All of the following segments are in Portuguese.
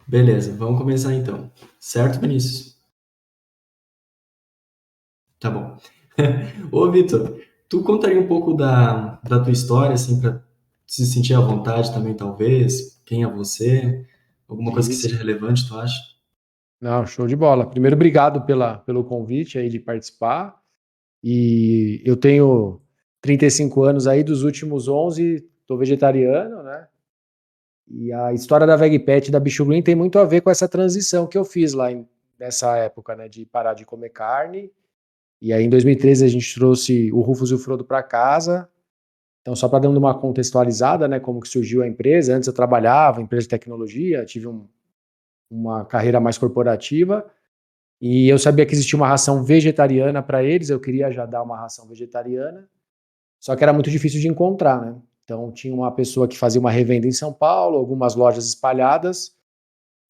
Beleza, vamos começar então. Certo, Vinícius? Tá bom. Ô, Vitor, tu contaria um pouco da tua história, assim, para se sentir à vontade também, talvez? Quem é você? Alguma coisa que Sim, seja sim. relevante, tu acha? Não, show de bola. Primeiro, obrigado pelo convite aí de participar. E eu tenho 35 anos aí, dos últimos 11, estou vegetariano, né? E a história da Vegpet da Bicho Green tem muito a ver com essa transição que eu fiz nessa época, né? De parar de comer carne. E aí, em 2013, a gente trouxe o Rufus e o Frodo para casa. Então, só para dar uma contextualizada, né? Como que surgiu a empresa. Antes eu trabalhava em empresa de tecnologia, tive uma carreira mais corporativa. E eu sabia que existia uma ração vegetariana para eles, eu queria já dar uma ração vegetariana, só que era muito difícil de encontrar, né? Então tinha uma pessoa que fazia uma revenda em São Paulo, algumas lojas espalhadas,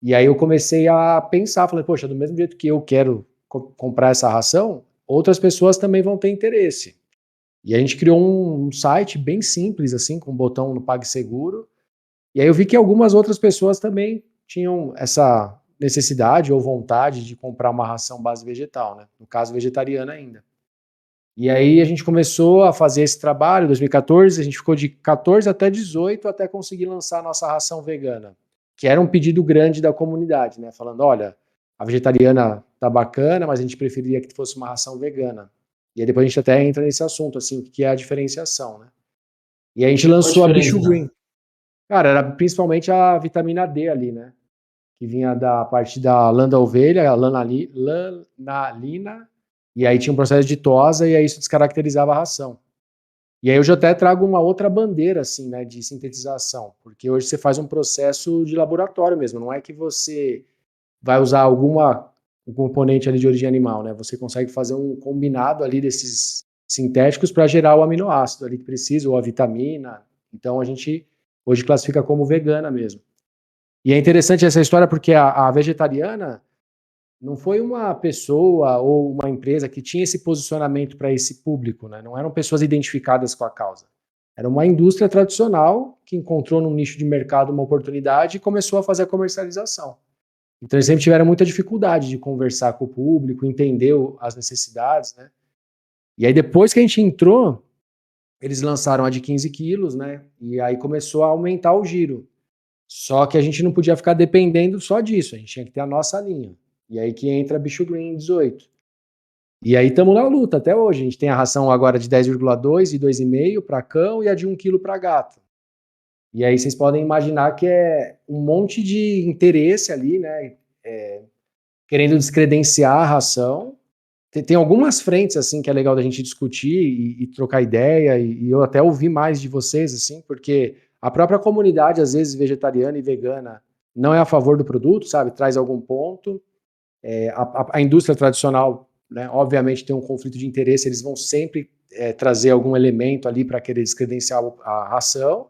e aí eu comecei a pensar, falei, poxa, do mesmo jeito que eu quero comprar essa ração, outras pessoas também vão ter interesse. E a gente criou um site bem simples, assim, com um botão no PagSeguro, e aí eu vi que algumas outras pessoas também tinham essa necessidade ou vontade de comprar uma ração base vegetal, né? No caso, vegetariana ainda. E aí a gente começou a fazer esse trabalho em 2014, a gente ficou de 14 até 18 até conseguir lançar a nossa ração vegana, que era um pedido grande da comunidade, né? Falando, olha, a vegetariana tá bacana, mas a gente preferiria que fosse uma ração vegana. E aí depois a gente até entra nesse assunto, assim, o que é a diferenciação, né? E aí a gente Qual a lançou a Bicho diferença? Green. Cara, era principalmente a vitamina D ali, né? Que vinha da parte da lã da ovelha, a lanalina, e aí tinha um processo de tosa, e aí isso descaracterizava a ração. E aí eu já até trago uma outra bandeira, assim, né, de sintetização, porque hoje você faz um processo de laboratório mesmo, não é que você vai usar um componente ali de origem animal, né? Você consegue fazer um combinado ali desses sintéticos para gerar o aminoácido ali que precisa, ou a vitamina. Então a gente hoje classifica como vegana mesmo. E é interessante essa história porque a vegetariana não foi uma pessoa ou uma empresa que tinha esse posicionamento para esse público, né? Não eram pessoas identificadas com a causa. Era uma indústria tradicional que encontrou num nicho de mercado uma oportunidade e começou a fazer a comercialização. Então eles sempre tiveram muita dificuldade de conversar com o público, entender as necessidades, né? E aí depois que a gente entrou, eles lançaram a de 15 quilos, né? E aí começou a aumentar o giro. Só que a gente não podia ficar dependendo só disso, a gente tinha que ter a nossa linha. E aí que entra Bicho Green 18. E aí estamos na luta até hoje. A gente tem a ração agora de 10,2 e 2,5 para cão e a de 1 quilo para gato. E aí vocês podem imaginar que é um monte de interesse ali, né? Querendo descredenciar a ração. Tem algumas frentes assim que é legal da gente discutir e trocar ideia e eu até ouvir mais de vocês assim, porque a própria comunidade às vezes vegetariana e vegana não é a favor do produto, sabe? Traz algum ponto. A indústria tradicional, né, obviamente tem um conflito de interesse, eles vão sempre trazer algum elemento ali para querer descredenciar a ração.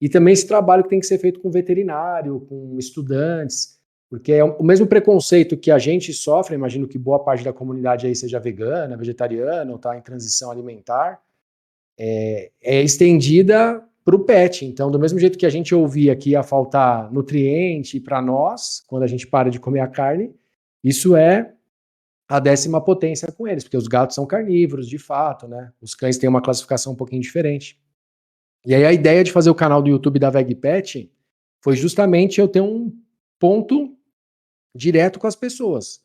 E também esse trabalho que tem que ser feito com veterinário, com estudantes, porque é o mesmo preconceito que a gente sofre, imagino que boa parte da comunidade aí seja vegana, vegetariana, ou está em transição alimentar, é estendida para o pet. Então, do mesmo jeito que a gente ouvia que ia faltar nutriente para nós, quando a gente para de comer a carne, isso é a 10ª potência com eles, porque os gatos são carnívoros, de fato, né? Os cães têm uma classificação um pouquinho diferente. E aí a ideia de fazer o canal do YouTube da Vegpet foi justamente eu ter um ponto direto com as pessoas.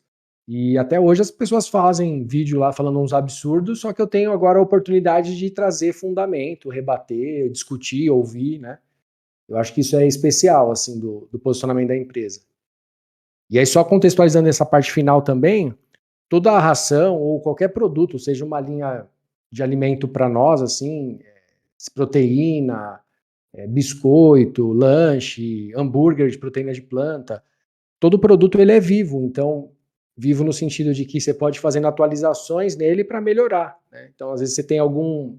E até hoje as pessoas fazem vídeo lá falando uns absurdos, só que eu tenho agora a oportunidade de trazer fundamento, rebater, discutir, ouvir, né? Eu acho que isso é especial, assim, do posicionamento da empresa. E aí, só contextualizando essa parte final também, toda a ração ou qualquer produto, seja uma linha de alimento para nós, assim, proteína, biscoito, lanche, hambúrguer de proteína de planta, todo produto ele é vivo, então vivo no sentido de que você pode fazer atualizações nele para melhorar, né? Então às vezes você tem algum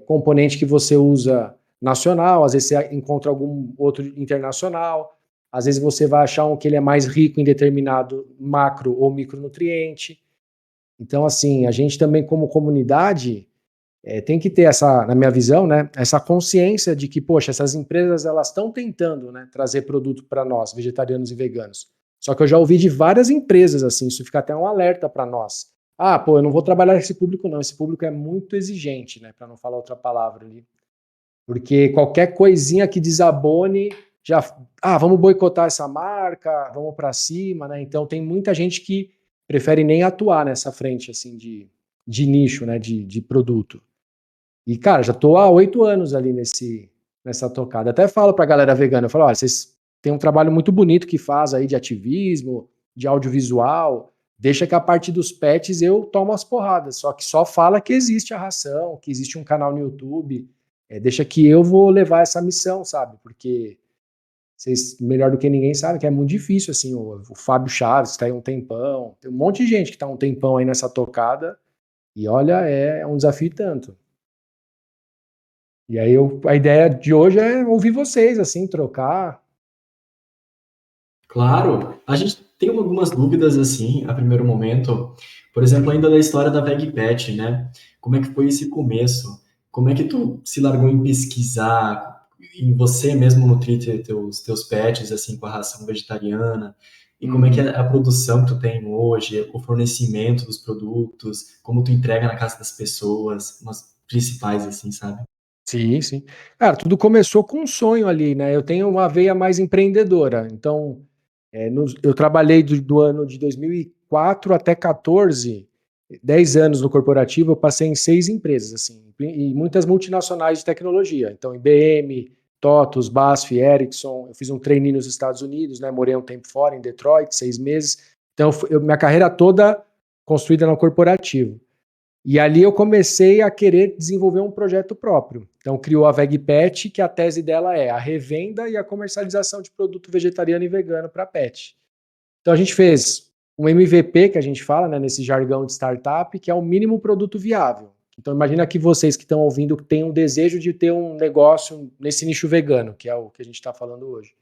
componente que você usa nacional, às vezes você encontra algum outro internacional, às vezes você vai achar que ele é mais rico em determinado macro ou micronutriente. Então assim, a gente também como comunidade tem que ter essa, na minha visão, né, essa consciência de que, poxa, essas empresas elas estão tentando, né, trazer produto para nós, vegetarianos e veganos. Só que eu já ouvi de várias empresas assim, isso fica até um alerta para nós. Ah, pô, eu não vou trabalhar com esse público não, esse público é muito exigente, né, para não falar outra palavra ali. Porque qualquer coisinha que desabone, já, vamos boicotar essa marca, vamos para cima, né? Então tem muita gente que prefere nem atuar nessa frente assim de nicho, né, de produto. E, cara, já tô há 8 anos ali nessa tocada. Até falo pra galera vegana, eu falo, olha, vocês têm um trabalho muito bonito que faz aí de ativismo, de audiovisual, deixa que a parte dos pets eu tomo as porradas, só que só fala que existe a ração, que existe um canal no YouTube, deixa que eu vou levar essa missão, sabe? Porque vocês, melhor do que ninguém, sabem que é muito difícil, assim, o Fábio Chaves tá aí um tempão, tem um monte de gente que tá um tempão aí nessa tocada, e olha, é um desafio e tanto. E aí a ideia de hoje é ouvir vocês, assim, trocar. Claro, a gente tem algumas dúvidas assim, a primeiro momento. Por exemplo, ainda da história da VegPet, né? Como é que foi esse começo? Como é que tu se largou em pesquisar, em você mesmo nutrir teus pets assim com a ração vegetariana? E como é que é a produção que tu tem hoje, o fornecimento dos produtos, como tu entrega na casa das pessoas, umas principais assim, sabe? Sim, sim. Cara, tudo começou com um sonho ali, né? Eu tenho uma veia mais empreendedora. Então, eu trabalhei do ano de 2004 até 14, 10 anos no corporativo, eu passei em 6 empresas, assim, e muitas multinacionais de tecnologia. Então, IBM, TOTUS, BASF, Ericsson. Eu fiz um trainee nos Estados Unidos, né? Morei um tempo fora, em Detroit, 6 meses. Então, minha carreira toda construída no corporativo. E ali eu comecei a querer desenvolver um projeto próprio. Então criou a VegPet, que a tese dela é a revenda e a comercialização de produto vegetariano e vegano para pet. Então a gente fez um MVP, que a gente fala, né, nesse jargão de startup, que é o mínimo produto viável. Então imagina que vocês que estão ouvindo têm um desejo de ter um negócio nesse nicho vegano, que é o que a gente está falando hoje.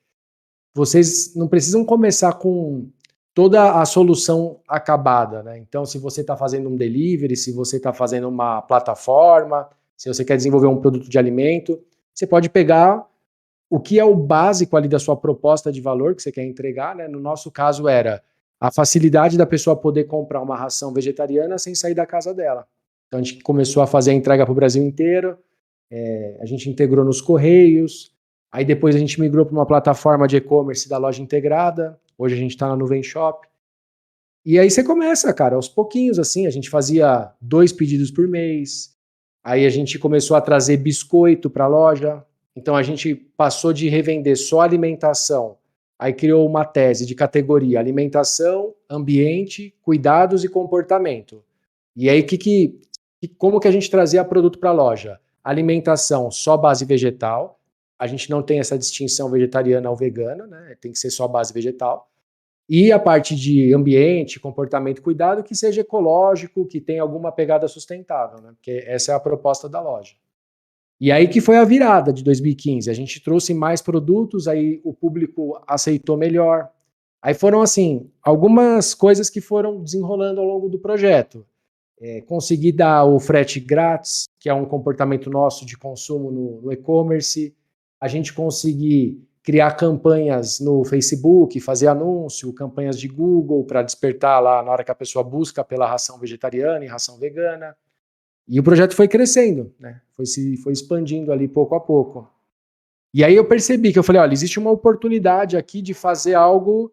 Vocês não precisam começar com toda a solução acabada, né? Então, se você está fazendo um delivery, se você está fazendo uma plataforma, se você quer desenvolver um produto de alimento, você pode pegar o que é o básico ali da sua proposta de valor que você quer entregar, né? No nosso caso era a facilidade da pessoa poder comprar uma ração vegetariana sem sair da casa dela. Então a gente começou a fazer a entrega para o Brasil inteiro, a gente integrou nos Correios, aí depois a gente migrou para uma plataforma de e-commerce da loja integrada, hoje a gente está na Nuvem Shop. E aí você começa, cara, aos pouquinhos, assim, a gente fazia 2 pedidos por mês, aí a gente começou a trazer biscoito para a loja, então a gente passou de revender só alimentação, aí criou uma tese de categoria alimentação, ambiente, cuidados e comportamento. E aí como que a gente trazia produto para a loja? Alimentação só base vegetal, a gente não tem essa distinção vegetariana ou vegana, né? Tem que ser só base vegetal. E a parte de ambiente, comportamento e cuidado que seja ecológico, que tenha alguma pegada sustentável, né? Porque essa é a proposta da loja. E aí que foi a virada de 2015. A gente trouxe mais produtos, aí o público aceitou melhor. Aí foram, assim, algumas coisas que foram desenrolando ao longo do projeto. Conseguir dar o frete grátis, que é um comportamento nosso de consumo no e-commerce. A gente conseguir criar campanhas no Facebook, fazer anúncio, campanhas de Google para despertar lá na hora que a pessoa busca pela ração vegetariana e ração vegana. E o projeto foi crescendo, né? Foi expandindo ali pouco a pouco. E aí eu percebi que eu falei, olha, existe uma oportunidade aqui de fazer algo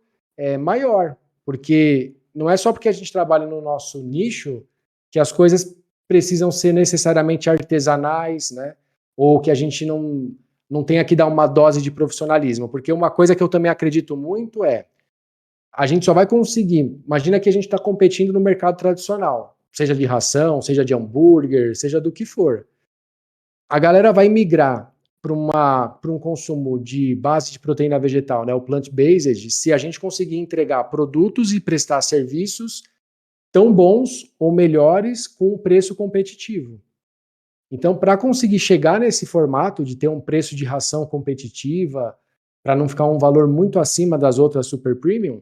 maior, porque não é só porque a gente trabalha no nosso nicho que as coisas precisam ser necessariamente artesanais, né? Ou que a gente não tenha que dar uma dose de profissionalismo, porque uma coisa que eu também acredito muito é a gente só vai conseguir. Imagina que a gente está competindo no mercado tradicional, seja de ração, seja de hambúrguer, seja do que for. A galera vai migrar para um consumo de base de proteína vegetal, né, o plant-based, se a gente conseguir entregar produtos e prestar serviços tão bons ou melhores com um preço competitivo. Então, para conseguir chegar nesse formato de ter um preço de ração competitiva, para não ficar um valor muito acima das outras super premium,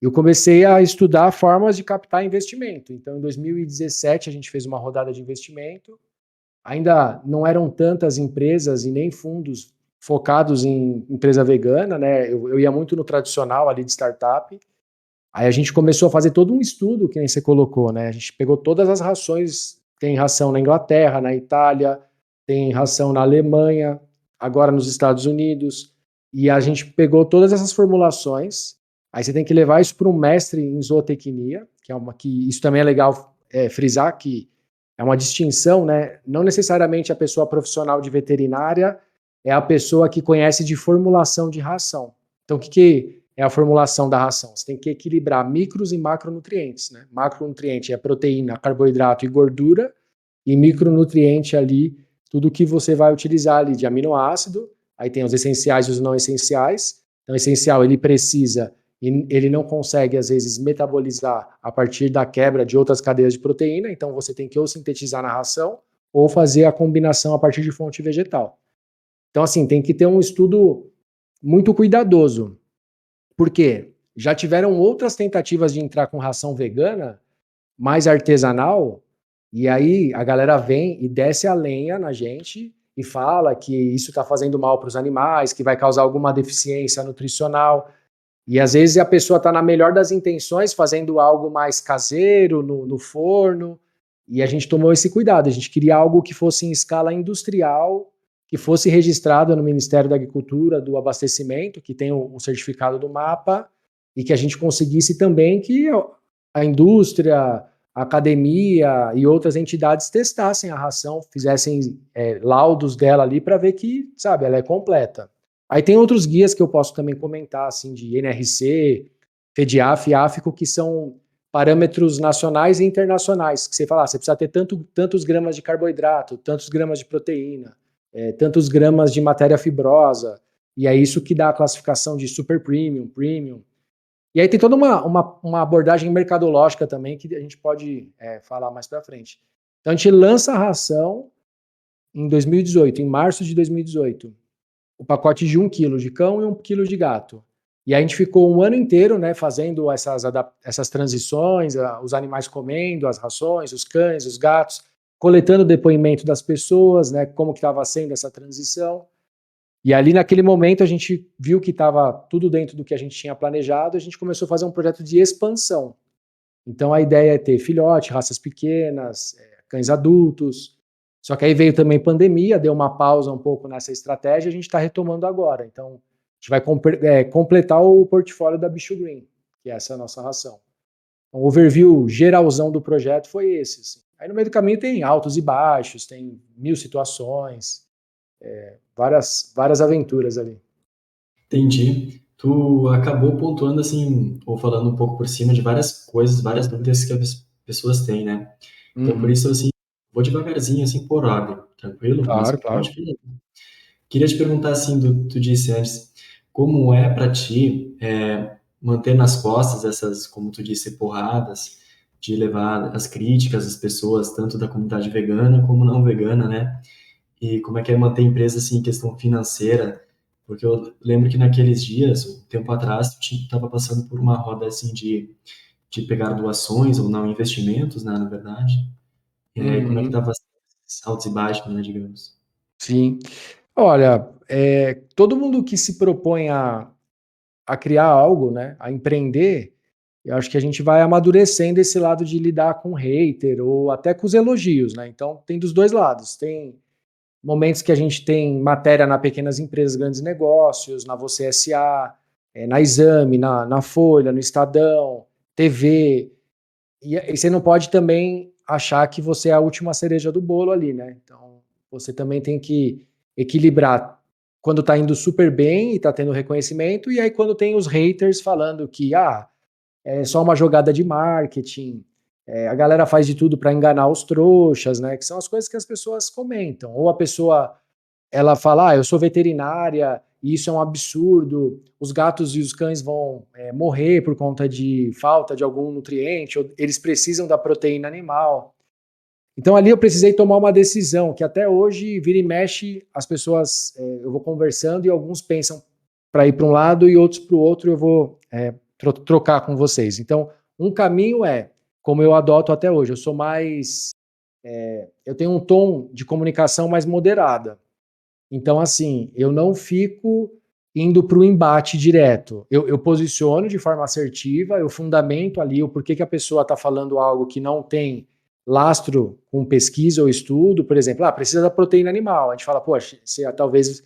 eu comecei a estudar formas de captar investimento. Então, em 2017, a gente fez uma rodada de investimento, ainda não eram tantas empresas e nem fundos focados em empresa vegana, né? Eu ia muito no tradicional ali de startup. Aí a gente começou a fazer todo um estudo, que nem você colocou, né? A gente pegou todas as rações, tem ração na Inglaterra, na Itália, tem ração na Alemanha, agora nos Estados Unidos, e a gente pegou todas essas formulações. Aí você tem que levar isso para um mestre em zootecnia, que isso também é legal frisar, que é uma distinção, né? Não necessariamente a pessoa profissional de veterinária é a pessoa que conhece de formulação de ração. Então, o que é a formulação da ração? Você tem que equilibrar micros e macronutrientes, né? Macronutriente é proteína, carboidrato e gordura, e micronutriente ali, tudo que você vai utilizar ali de aminoácido, aí tem os essenciais e os não essenciais. Então, o essencial, ele precisa, e ele não consegue, às vezes, metabolizar a partir da quebra de outras cadeias de proteína, então você tem que ou sintetizar na ração, ou fazer a combinação a partir de fonte vegetal. Então, assim, tem que ter um estudo muito cuidadoso. Por quê? Já tiveram outras tentativas de entrar com ração vegana, mais artesanal, e aí a galera vem e desce a lenha na gente e fala que isso está fazendo mal para os animais, que vai causar alguma deficiência nutricional. E às vezes a pessoa está na melhor das intenções, fazendo algo mais caseiro, no forno, e a gente tomou esse cuidado. A gente queria algo que fosse em escala industrial, que fosse registrado no Ministério da Agricultura, do Abastecimento, que tem o certificado do MAPA, e que a gente conseguisse também que a indústria, a academia e outras entidades testassem a ração, fizessem laudos dela ali para ver que, sabe, ela é completa. Aí tem outros guias que eu posso também comentar, assim, de NRC, FEDIAF e AFICO, que são parâmetros nacionais e internacionais, que você fala, você precisa ter tantos gramas de carboidrato, tantos gramas de proteína, tantos gramas de matéria fibrosa, e é isso que dá a classificação de super premium, premium. E aí tem toda uma abordagem mercadológica também, que a gente pode falar mais para frente. Então a gente lança a ração em 2018, em março de 2018, o pacote de 1 quilo de cão e 1 quilo de gato. E a gente ficou um ano inteiro, né, fazendo essas transições, os animais comendo as rações, os cães, os gatos, coletando o depoimento das pessoas, né, como que estava sendo essa transição. E ali naquele momento a gente viu que estava tudo dentro do que a gente tinha planejado, a gente começou a fazer um projeto de expansão. Então a ideia é ter filhote, raças pequenas, cães adultos. Só que aí veio também pandemia, deu uma pausa um pouco nessa estratégia, a gente está retomando agora. Então a gente vai completar o portfólio da Bicho Green, que é essa nossa ração. Então, o overview geralzão do projeto foi esse. Assim. Aí no meio do caminho tem altos e baixos, tem 1000 situações, várias aventuras ali. Entendi. Tu acabou pontuando assim, ou falando um pouco por cima de várias coisas, várias dúvidas que as pessoas têm, né? Então, por Uhum. isso, assim, vou devagarzinho, assim, por ordem, tranquilo? Mas Claro, pode claro. vir. Queria te perguntar, assim, tu disse antes, como é para ti manter nas costas essas, como tu disse, porradas, de levar as críticas das pessoas, tanto da comunidade vegana como não vegana, né? E como é que é manter a empresa assim em questão financeira? Porque eu lembro que naqueles dias, um tempo atrás, tu estava passando por uma roda assim de pegar doações ou não investimentos, né, na verdade. E aí, como é que Uhum. estava esses altos e baixos, né, digamos? Sim. Olha, todo mundo que se propõe a criar algo, né, a empreender, eu acho que a gente vai amadurecendo esse lado de lidar com hater ou até com os elogios, né? Então tem dos dois lados. Tem momentos que a gente tem matéria na Pequenas Empresas, Grandes Negócios, na Você SA, na Exame, na Folha, no Estadão, TV. E você não pode também achar que você é a última cereja do bolo ali, né? Então, você também tem que equilibrar quando tá indo super bem e tá tendo reconhecimento, e aí quando tem os haters falando que é só uma jogada de marketing, a galera faz de tudo para enganar os trouxas, né? Que são as coisas que as pessoas comentam. Ou a pessoa ela fala, eu sou veterinária e isso é um absurdo, os gatos e os cães vão morrer por conta de falta de algum nutriente, ou eles precisam da proteína animal. Então ali eu precisei tomar uma decisão, que até hoje, vira e mexe, as pessoas, eu vou conversando e alguns pensam para ir para um lado e outros para o outro, eu vou trocar com vocês. Então, um caminho como eu adoto até hoje, eu sou mais eu tenho um tom de comunicação mais moderada. Então, assim, eu não fico indo para o embate direto. Eu posiciono de forma assertiva, eu fundamento ali o porquê que a pessoa está falando algo que não tem lastro com pesquisa ou estudo. Por exemplo, precisa da proteína animal. A gente fala, poxa, você, talvez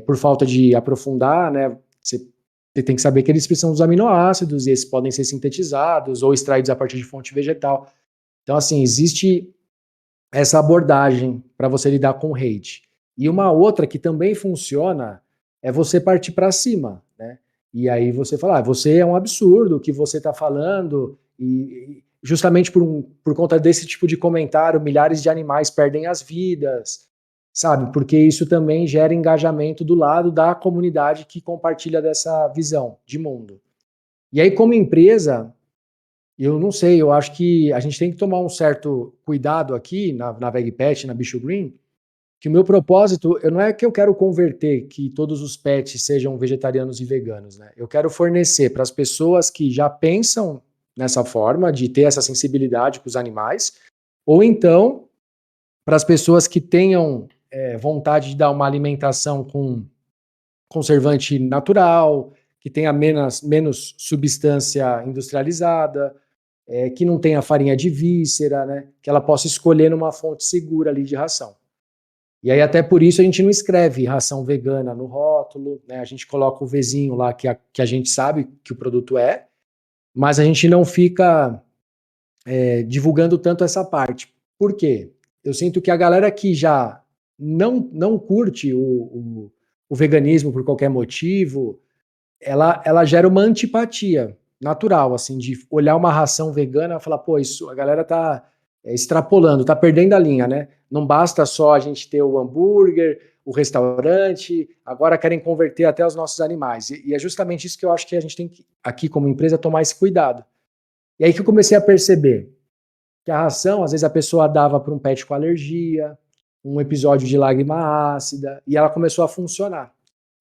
por falta de aprofundar, né, você tem que saber que eles precisam dos aminoácidos e esses podem ser sintetizados ou extraídos a partir de fonte vegetal. Então, assim, existe essa abordagem para você lidar com hate. E uma outra que também funciona é você partir para cima, né? E aí você falar, você é um absurdo o que você está falando, e justamente por conta desse tipo de comentário, milhares de animais perdem as vidas, sabe? Porque isso também gera engajamento do lado da comunidade que compartilha dessa visão de mundo. E aí, como empresa, eu não sei, eu acho que a gente tem que tomar um certo cuidado aqui na VegPet, na Bicho Green, que o meu propósito, não é que eu quero converter que todos os pets sejam vegetarianos e veganos, né? Eu quero fornecer para as pessoas que já pensam nessa forma, de ter essa sensibilidade com os animais, ou então para as pessoas que tenham vontade de dar uma alimentação com conservante natural, que tenha menos substância industrializada, que não tenha farinha de víscera, né? Que ela possa escolher numa fonte segura ali de ração. E aí até por isso a gente não escreve ração vegana no rótulo, né? A gente coloca o Vzinho lá que a gente sabe que o produto é, mas a gente não fica divulgando tanto essa parte. Por quê? Eu sinto que a galera que já não curte o veganismo por qualquer motivo, ela gera uma antipatia natural, assim, de olhar uma ração vegana e falar, pô, isso a galera tá extrapolando, tá perdendo a linha, né? Não basta só a gente ter o hambúrguer, o restaurante, agora querem converter até os nossos animais. E é justamente isso que eu acho que a gente tem que, aqui como empresa, tomar esse cuidado. E aí que eu comecei a perceber que a ração, às vezes a pessoa dava para um pet com alergia, um episódio de lágrima ácida, e ela começou a funcionar.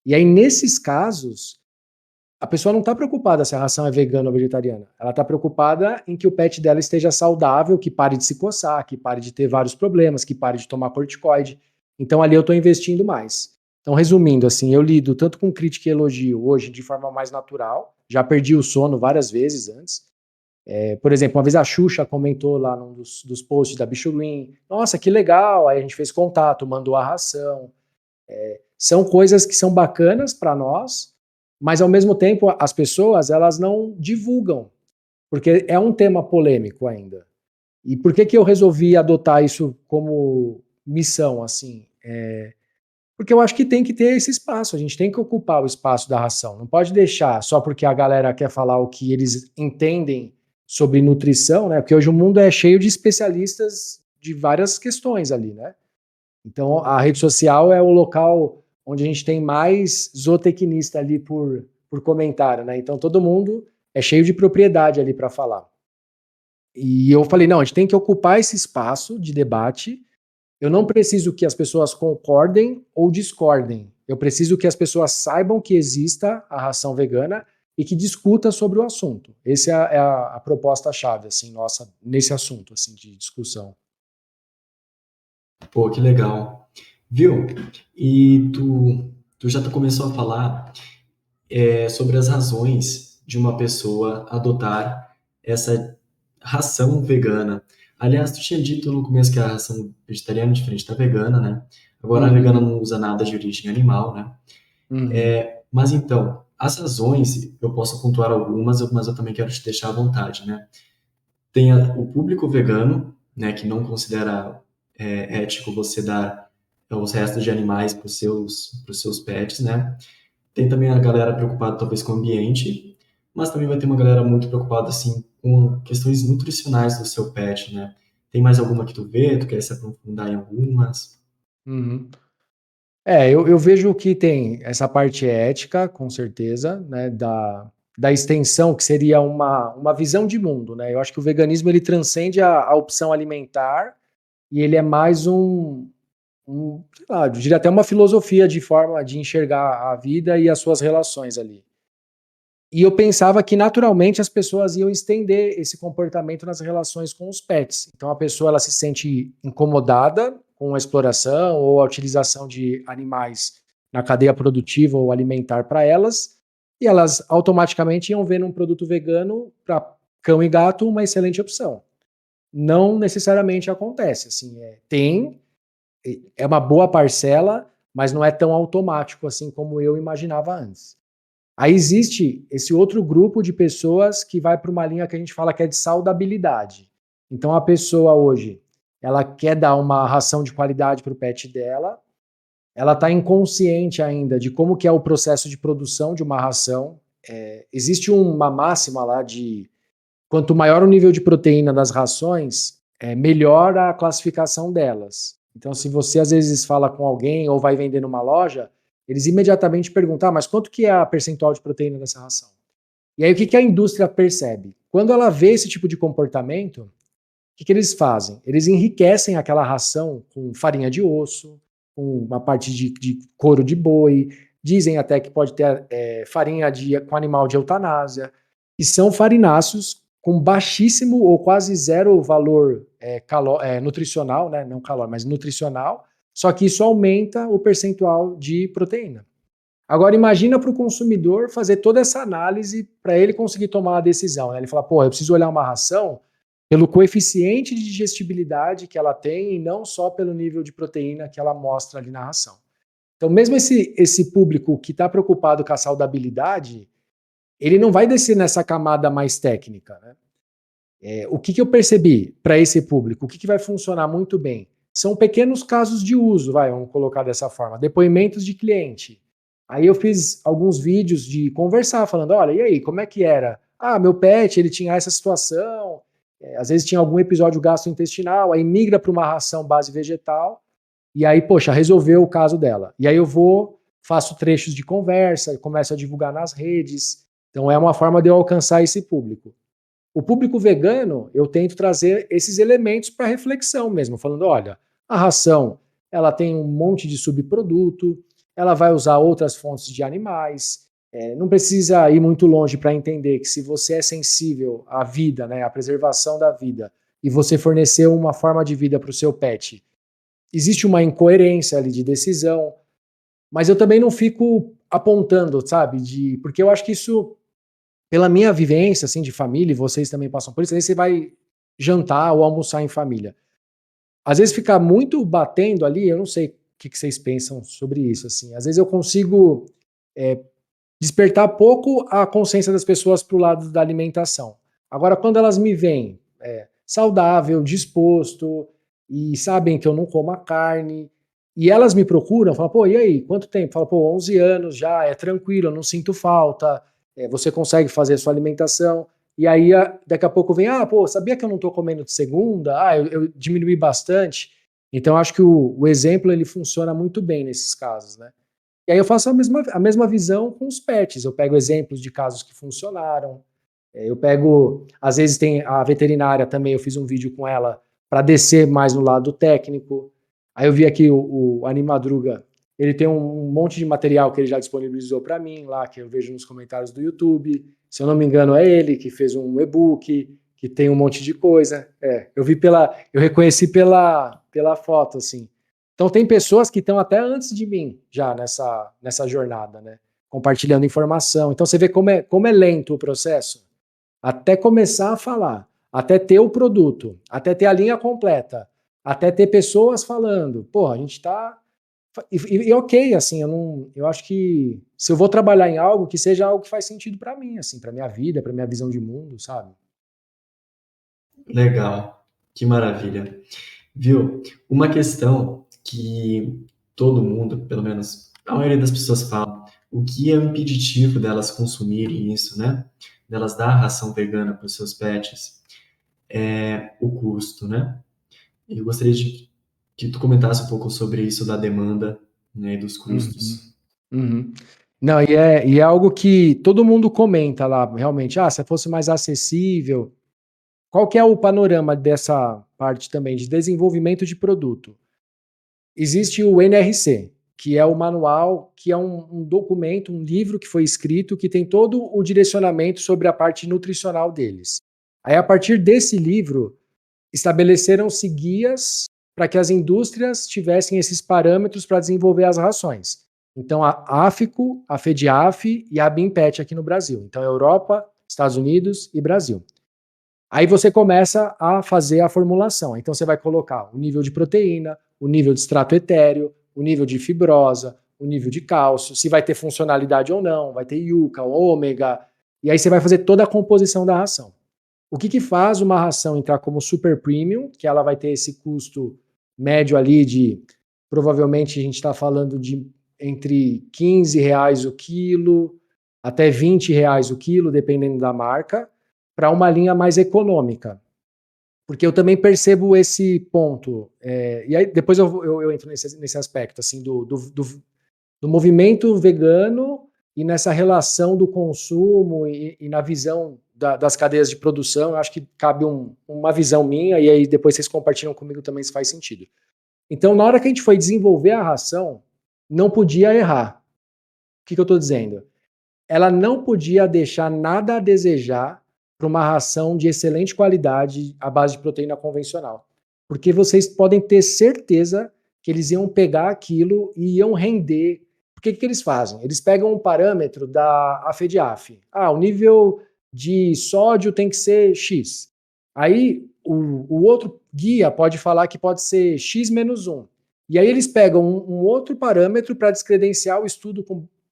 E aí, nesses casos, a pessoa não está preocupada se a ração é vegana ou vegetariana. Ela está preocupada em que o pet dela esteja saudável, que pare de se coçar, que pare de ter vários problemas, que pare de tomar corticoide. Então ali eu estou investindo mais. Então, resumindo, assim, eu lido tanto com crítica e elogio hoje de forma mais natural. Já perdi o sono várias vezes antes. Por exemplo, uma vez a Xuxa comentou lá num dos posts da Bicho Green, nossa, que legal, aí a gente fez contato, mandou a ração. São coisas que são bacanas para nós, mas ao mesmo tempo as pessoas elas não divulgam, porque é um tema polêmico ainda. E por que eu resolvi adotar isso como missão, assim? Porque eu acho que tem que ter esse espaço, a gente tem que ocupar o espaço da ração, não pode deixar só porque a galera quer falar o que eles entendem sobre nutrição, né? Porque hoje o mundo é cheio de especialistas de várias questões ali, né? Então a rede social é o local onde a gente tem mais zootecnista ali por comentário, né? Então todo mundo é cheio de propriedade ali para falar. E eu falei, não, a gente tem que ocupar esse espaço de debate. Eu não preciso que as pessoas concordem ou discordem. Eu preciso que as pessoas saibam que exista a ração vegana e que discuta sobre o assunto. Essa é a proposta-chave, assim, nossa, nesse assunto, assim, de discussão. Pô, que legal. Viu? E tu já começou a falar sobre as razões de uma pessoa adotar essa ração vegana. Aliás, tu tinha dito no começo que a ração vegetariana é diferente da vegana, né? Agora a vegana Uhum, não usa nada de origem animal, né? uhum, Mas então, as razões, eu posso pontuar algumas, mas eu também quero te deixar à vontade, né? Tem o público vegano, né, que não considera ético você dar os restos de animais para os seus pets, né? Tem também a galera preocupada talvez com o ambiente, mas também vai ter uma galera muito preocupada assim com questões nutricionais do seu pet, né? Tem mais alguma que tu vê? Tu quer se aprofundar em algumas? uhum. Eu vejo que tem essa parte ética, com certeza, né, da extensão, que seria uma visão de mundo, né? Eu acho que o veganismo ele transcende a opção alimentar e ele é mais sei lá, eu diria até uma filosofia de forma de enxergar a vida e as suas relações ali. E eu pensava que naturalmente as pessoas iam estender esse comportamento nas relações com os pets. Então a pessoa ela se sente incomodada com a exploração ou a utilização de animais na cadeia produtiva ou alimentar para elas, e elas automaticamente iam ver num produto vegano para cão e gato uma excelente opção. Não necessariamente acontece, assim, é uma boa parcela, mas não é tão automático assim como eu imaginava antes. Aí existe esse outro grupo de pessoas que vai para uma linha que a gente fala que é de saudabilidade. Então a pessoa hoje, ela quer dar uma ração de qualidade para o pet dela, ela está inconsciente ainda de como que é o processo de produção de uma ração. Existe uma máxima lá de quanto maior o nível de proteína das rações, melhor a classificação delas. Então, se você às vezes fala com alguém ou vai vender numa loja, eles imediatamente perguntam, mas quanto que é a percentual de proteína dessa ração? E aí o que a indústria percebe? Quando ela vê esse tipo de comportamento, o que eles fazem? Eles enriquecem aquela ração com farinha de osso, com uma parte de couro de boi, dizem até que pode ter farinha com animal de eutanásia, e são farináceos com baixíssimo ou quase zero valor nutricional, né? Não calor, mas nutricional, só que isso aumenta o percentual de proteína. Agora imagina para o consumidor fazer toda essa análise para ele conseguir tomar a decisão. Né? Ele fala, pô, eu preciso olhar uma ração pelo coeficiente de digestibilidade que ela tem e não só pelo nível de proteína que ela mostra ali na ração. Então mesmo esse público que está preocupado com a saudabilidade, ele não vai descer nessa camada mais técnica. Né? O que eu percebi para esse público? O que vai funcionar muito bem? São pequenos casos de uso, vamos colocar dessa forma, depoimentos de cliente. Aí eu fiz alguns vídeos de conversar, falando, olha, e aí, como é que era? Ah, meu pet, ele tinha essa situação, às vezes tinha algum episódio gastrointestinal, aí migra para uma ração base vegetal, e aí, poxa, resolveu o caso dela. E aí eu faço trechos de conversa, começo a divulgar nas redes, então é uma forma de eu alcançar esse público. O público vegano, eu tento trazer esses elementos para reflexão mesmo, falando, olha, a ração, ela tem um monte de subproduto, ela vai usar outras fontes de animais, não precisa ir muito longe para entender que se você é sensível à vida, né, à preservação da vida, e você fornecer uma forma de vida para o seu pet, existe uma incoerência ali de decisão, mas eu também não fico apontando, sabe, porque eu acho que isso pela minha vivência, assim, de família, e vocês também passam por isso, aí você vai jantar ou almoçar em família. Às vezes ficar muito batendo ali, eu não sei o que vocês pensam sobre isso, assim. Às vezes eu consigo despertar pouco a consciência das pessoas para o lado da alimentação. Agora, quando elas me veem saudável, disposto, e sabem que eu não como a carne, e elas me procuram, falam, pô, e aí, quanto tempo? Fala, pô, 11 anos já, é tranquilo, eu não sinto falta, você consegue fazer a sua alimentação, e aí daqui a pouco vem, pô, sabia que eu não estou comendo de segunda? Eu diminui bastante. Então acho que o exemplo ele funciona muito bem nesses casos, né? E aí eu faço a mesma visão com os pets, eu pego exemplos de casos que funcionaram, eu pego, às vezes tem a veterinária também, eu fiz um vídeo com ela para descer mais no lado técnico. Aí eu vi aqui o Animadruga, ele tem um monte de material que ele já disponibilizou para mim lá, que eu vejo nos comentários do YouTube. Se eu não me engano, é ele que fez um e-book, que tem um monte de coisa. Eu reconheci pela foto, assim. Então tem pessoas que estão até antes de mim já nessa jornada, né? Compartilhando informação. Então você vê como é lento o processo. Até começar a falar, até ter o produto, até ter a linha completa, até ter pessoas falando. Porra, a gente tá. E ok, assim, eu acho que se eu vou trabalhar em algo, que seja algo que faz sentido para mim, assim, para minha vida, para minha visão de mundo, sabe? Legal, que maravilha. Viu? Uma questão que todo mundo, pelo menos a maioria das pessoas fala, o que é o impeditivo delas consumirem isso, né? Delas dar ração vegana para os seus pets, é o custo, né? Eu gostaria de que tu comentasse um pouco sobre isso da demanda, né, e dos Uhum, custos. uhum. Não, e é algo que todo mundo comenta lá, realmente. Se fosse mais acessível. Qual que é o panorama dessa parte também de desenvolvimento de produto? Existe o NRC, que é o manual, que é um documento, um livro que foi escrito, que tem todo o direcionamento sobre a parte nutricional deles. Aí, a partir desse livro, estabeleceram-se guias para que as indústrias tivessem esses parâmetros para desenvolver as rações. Então, a AFICO, a FEDIAF e a BIMPET aqui no Brasil. Então, Europa, Estados Unidos e Brasil. Aí você começa a fazer a formulação. Então, você vai colocar o nível de proteína, o nível de extrato etéreo, o nível de fibrosa, o nível de cálcio, se vai ter funcionalidade ou não, vai ter IUCA, ômega, e aí você vai fazer toda a composição da ração. O que faz uma ração entrar como super premium, que ela vai ter esse custo médio ali de, provavelmente a gente está falando de entre R$ 15 o quilo, até R$ 20 o quilo, dependendo da marca, para uma linha mais econômica. Porque eu também percebo esse ponto, e aí depois eu entro nesse aspecto, assim, do movimento vegano e nessa relação do consumo e na visão das cadeias de produção. Eu acho que cabe uma visão minha, e aí depois vocês compartilham comigo também se faz sentido. Então, na hora que a gente foi desenvolver a ração, não podia errar. O que eu estou dizendo? Ela não podia deixar nada a desejar para uma ração de excelente qualidade à base de proteína convencional. Porque vocês podem ter certeza que eles iam pegar aquilo e iam render. Porque que eles fazem? Eles pegam um parâmetro da AFEDIAF. O nível de sódio tem que ser X. Aí o outro guia pode falar que pode ser X-1. E aí eles pegam um outro parâmetro para descredenciar o estudo,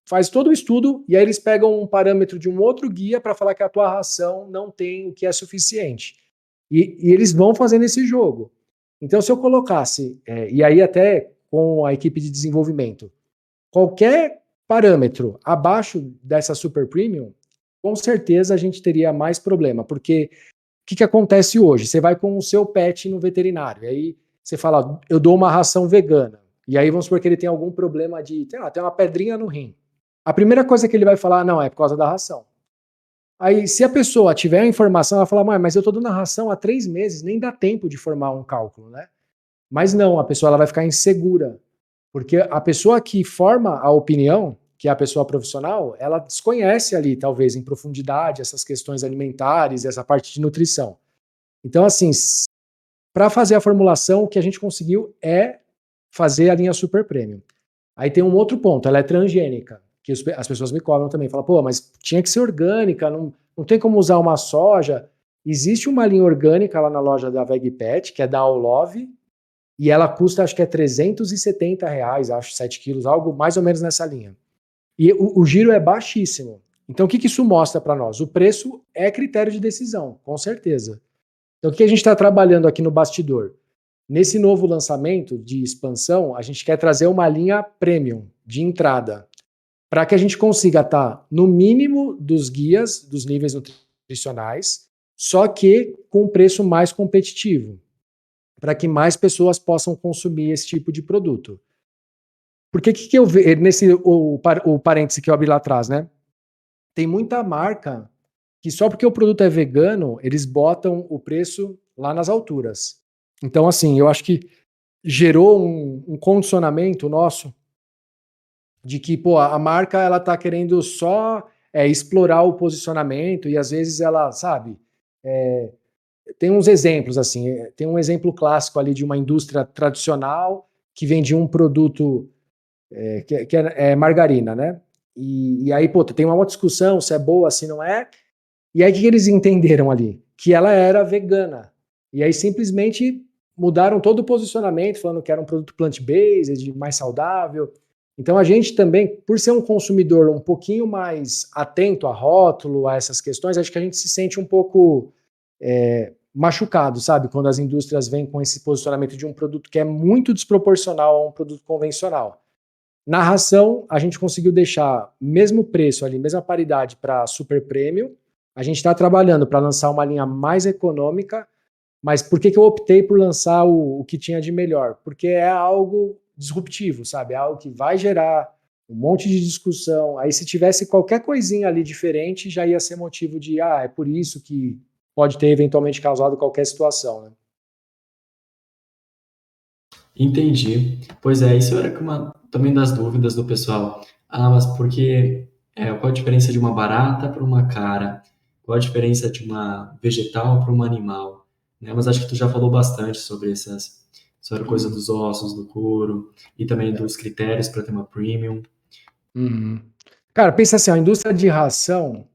faz todo o estudo, e aí eles pegam um parâmetro de um outro guia para falar que a tua ração não tem o que é suficiente. E eles vão fazendo esse jogo. Então, se eu colocasse, e aí até com a equipe de desenvolvimento, qualquer parâmetro abaixo dessa super premium, com certeza a gente teria mais problema, porque o que acontece hoje? Você vai com o seu pet no veterinário, e aí você fala, eu dou uma ração vegana, e aí vamos supor que ele tem algum problema de, tem uma pedrinha no rim. A primeira coisa que ele vai falar, não, é por causa da ração. Aí, se a pessoa tiver a informação, ela fala, mas eu estou dando a ração há 3 meses, nem dá tempo de formar um cálculo, né? Mas não, a pessoa ela vai ficar insegura, porque a pessoa que forma a opinião, que é a pessoa profissional, ela desconhece ali, talvez, em profundidade, essas questões alimentares, essa parte de nutrição. Então, assim, para fazer a formulação, o que a gente conseguiu é fazer a linha Super Premium. Aí tem um outro ponto, ela é transgênica, que as pessoas me cobram também, falam, mas tinha que ser orgânica, não tem como usar uma soja. Existe uma linha orgânica lá na loja da VegPet, que é da All Love, e ela custa, acho que é R$ 370, acho, 7 quilos, algo mais ou menos nessa linha. E o giro é baixíssimo. Então, o que isso mostra para nós? O preço é critério de decisão, com certeza. Então, o que a gente está trabalhando aqui no bastidor? Nesse novo lançamento de expansão, a gente quer trazer uma linha premium de entrada, para que a gente consiga estar no mínimo dos guias, dos níveis nutricionais, só que com um preço mais competitivo, para que mais pessoas possam consumir esse tipo de produto. Porque que eu vejo, nesse o parêntese que eu abri lá atrás, né? Tem muita marca que só porque o produto é vegano, eles botam o preço lá nas alturas. Então, assim, eu acho que gerou um condicionamento nosso de que, a marca ela tá querendo só explorar o posicionamento e às vezes ela, sabe, tem uns exemplos, assim, tem um exemplo clássico ali de uma indústria tradicional que vendia um produto que é margarina, né? E aí, tem uma discussão se é boa, se não é. E aí, o que eles entenderam ali? Que ela era vegana. E aí, simplesmente mudaram todo o posicionamento, falando que era um produto plant-based, mais saudável. Então, a gente também, por ser um consumidor um pouquinho mais atento a rótulo, a essas questões, acho que a gente se sente um pouco machucado, sabe? Quando as indústrias vêm com esse posicionamento de um produto que é muito desproporcional a um produto convencional. Na ração, a gente conseguiu deixar mesmo preço ali, mesma paridade para super premium. A gente está trabalhando para lançar uma linha mais econômica, mas por que eu optei por lançar o que tinha de melhor? Porque é algo disruptivo, sabe? É algo que vai gerar um monte de discussão. Aí, se tivesse qualquer coisinha ali diferente, já ia ser motivo de, é por isso que pode ter eventualmente causado qualquer situação, né? Entendi. Pois é, isso era uma também das dúvidas do pessoal. Ah, mas porque qual a diferença de uma barata para uma cara? Qual a diferença de uma vegetal para uma animal? Né? Mas acho que tu já falou bastante sobre a coisa dos ossos, do couro e também dos critérios para ter uma premium. Uhum. Cara, pensa assim, a indústria de ração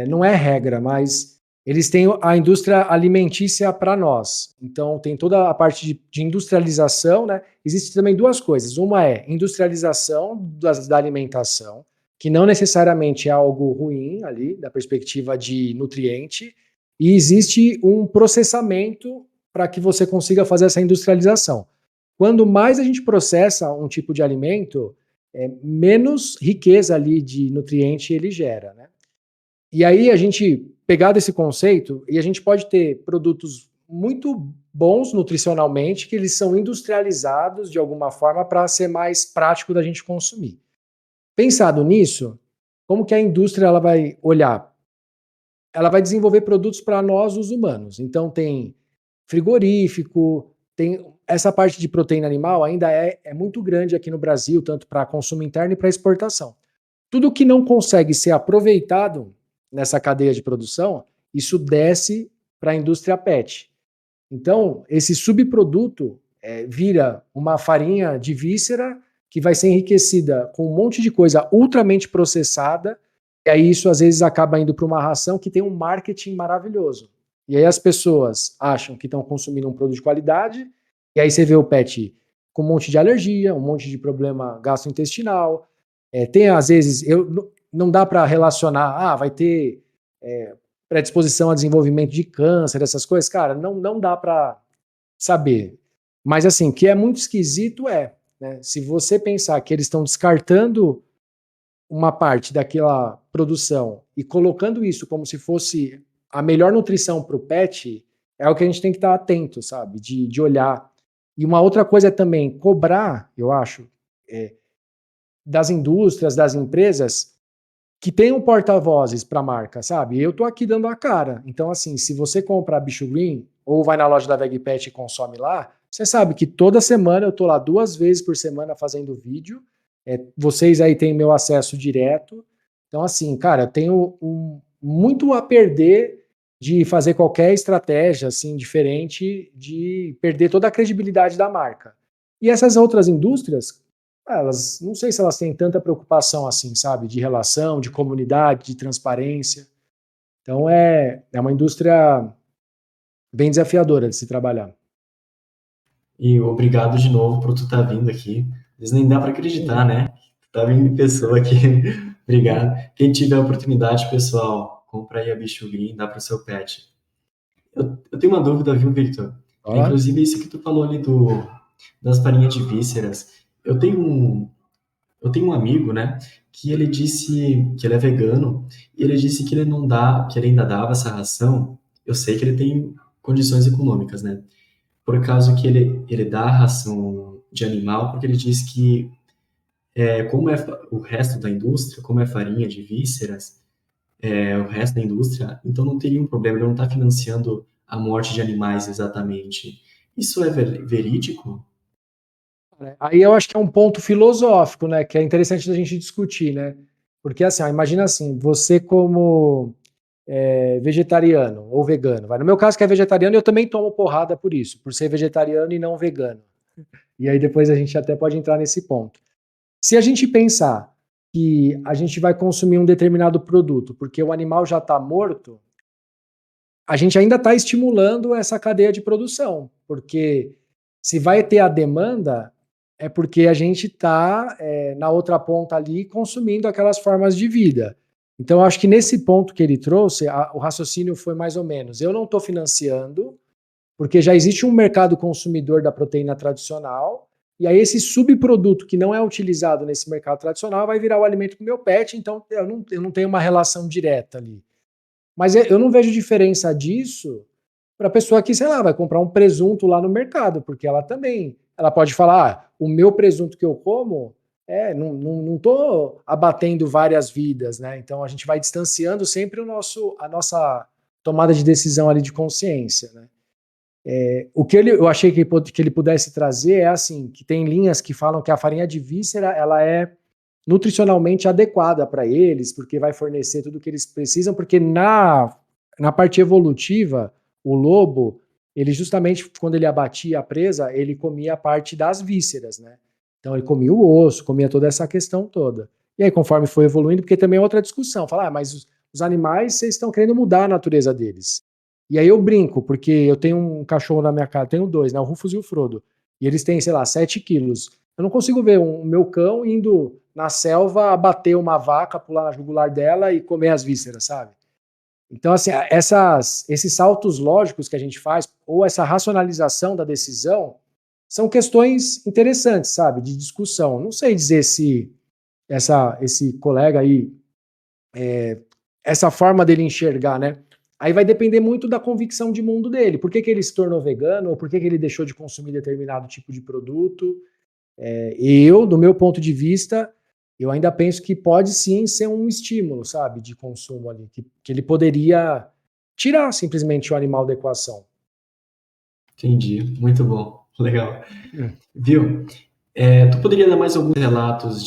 não é regra, mas eles têm a indústria alimentícia para nós. Então, tem toda a parte de industrialização, né? Existem também duas coisas. Uma é industrialização da alimentação, que não necessariamente é algo ruim ali, da perspectiva de nutriente, e existe um processamento para que você consiga fazer essa industrialização. Quando mais a gente processa um tipo de alimento, menos riqueza ali de nutriente ele gera, né? E aí a gente, pegado esse conceito, e a gente pode ter produtos muito bons nutricionalmente, que eles são industrializados de alguma forma para ser mais prático da gente consumir. Pensado nisso, como que a indústria ela vai olhar? Ela vai desenvolver produtos para nós, os humanos. Então tem frigorífico, tem essa parte de proteína animal ainda é muito grande aqui no Brasil, tanto para consumo interno e para exportação. Tudo que não consegue ser aproveitado nessa cadeia de produção, isso desce para a indústria PET. Então, esse subproduto vira uma farinha de víscera que vai ser enriquecida com um monte de coisa ultramente processada, e aí isso às vezes acaba indo para uma ração que tem um marketing maravilhoso. E aí as pessoas acham que estão consumindo um produto de qualidade, e aí você vê o PET com um monte de alergia, um monte de problema gastrointestinal. Tem às vezes, não dá para relacionar, vai ter predisposição a desenvolvimento de câncer, essas coisas, cara, não dá para saber. Mas assim, que é muito esquisito né? Se você pensar que eles estão descartando uma parte daquela produção e colocando isso como se fosse a melhor nutrição para o pet, é o que a gente tem que estar atento, sabe? De olhar. E uma outra coisa é também cobrar, eu acho, das indústrias, das empresas, que tem um porta-vozes para a marca, sabe? Eu tô aqui dando a cara. Então, assim, se você compra a Bicho Green ou vai na loja da VegPet e consome lá, você sabe que toda semana eu tô lá 2 vezes por semana fazendo vídeo. Vocês aí têm meu acesso direto. Então, assim, cara, eu tenho muito a perder de fazer qualquer estratégia assim diferente, de perder toda a credibilidade da marca. E essas outras indústrias, elas, não sei se elas têm tanta preocupação assim, sabe, de relação, de comunidade, de transparência. Então é uma indústria bem desafiadora de se trabalhar. E obrigado de novo por tu estar vindo aqui. Às vezes nem dá para acreditar, né? Tu tá vindo em pessoa aqui. Obrigado. Quem tiver a oportunidade, pessoal, compra aí a Bicho Green, dá para o seu pet. Eu tenho uma dúvida, viu, Victor? É, Olha. inclusive, isso que tu falou ali das farinhas de vísceras. Eu tenho um amigo, né, que ele disse que ele é vegano, e ele disse que ele não dá, que ele ainda dava essa ração. Eu sei que ele tem condições econômicas, né? Por causa que ele dá a ração de animal, porque ele diz que, como o resto da indústria, como é farinha de vísceras, o resto da indústria, então não teria um problema, ele não está financiando a morte de animais exatamente. Isso é verídico? Aí eu acho que é um ponto filosófico, né, que é interessante da gente discutir, né? Porque assim, imagina assim, você como vegetariano ou vegano, vai. No meu caso que é vegetariano, eu também tomo porrada por isso, por ser vegetariano e não vegano. E aí depois a gente até pode entrar nesse ponto. Se a gente pensar que a gente vai consumir um determinado produto porque o animal já está morto, a gente ainda está estimulando essa cadeia de produção, porque se vai ter a demanda, é porque a gente está na outra ponta ali consumindo aquelas formas de vida. Então, acho que nesse ponto que ele trouxe, o raciocínio foi mais ou menos: eu não estou financiando, porque já existe um mercado consumidor da proteína tradicional, e aí esse subproduto que não é utilizado nesse mercado tradicional vai virar o alimento para o meu pet, então eu não tenho uma relação direta ali. Mas eu não vejo diferença disso para a pessoa que, sei lá, vai comprar um presunto lá no mercado, porque ela também, ela pode falar, o meu presunto que eu como, não estou abatendo várias vidas, né? Então a gente vai distanciando sempre a nossa tomada de decisão ali de consciência, né? O que eu achei que ele pudesse trazer é assim, que tem linhas que falam que a farinha de víscera, ela é nutricionalmente adequada para eles, porque vai fornecer tudo o que eles precisam, porque na parte evolutiva, o lobo, ele justamente, quando ele abatia a presa, ele comia a parte das vísceras, né? Então ele comia o osso, comia toda essa questão toda. E aí, conforme foi evoluindo, porque também é outra discussão, falar, mas os animais, vocês estão querendo mudar a natureza deles. E aí eu brinco, porque eu tenho um cachorro na minha casa, tenho dois, né? O Rufus e o Frodo. E eles têm, sei lá, 7 quilos. Eu não consigo ver o meu cão indo na selva abater uma vaca, pular na jugular dela e comer as vísceras, sabe? Então, assim, esses saltos lógicos que a gente faz, ou essa racionalização da decisão, são questões interessantes, sabe, de discussão. Não sei dizer se esse colega aí, essa forma dele enxergar, né? Aí vai depender muito da convicção de mundo dele. Por que ele se tornou vegano, ou por que ele deixou de consumir determinado tipo de produto. Do meu ponto de vista, eu ainda penso que pode sim ser um estímulo, sabe, de consumo ali, que ele poderia tirar simplesmente o animal da equação. Entendi, muito bom, legal. Viu? Tu poderia dar mais alguns relatos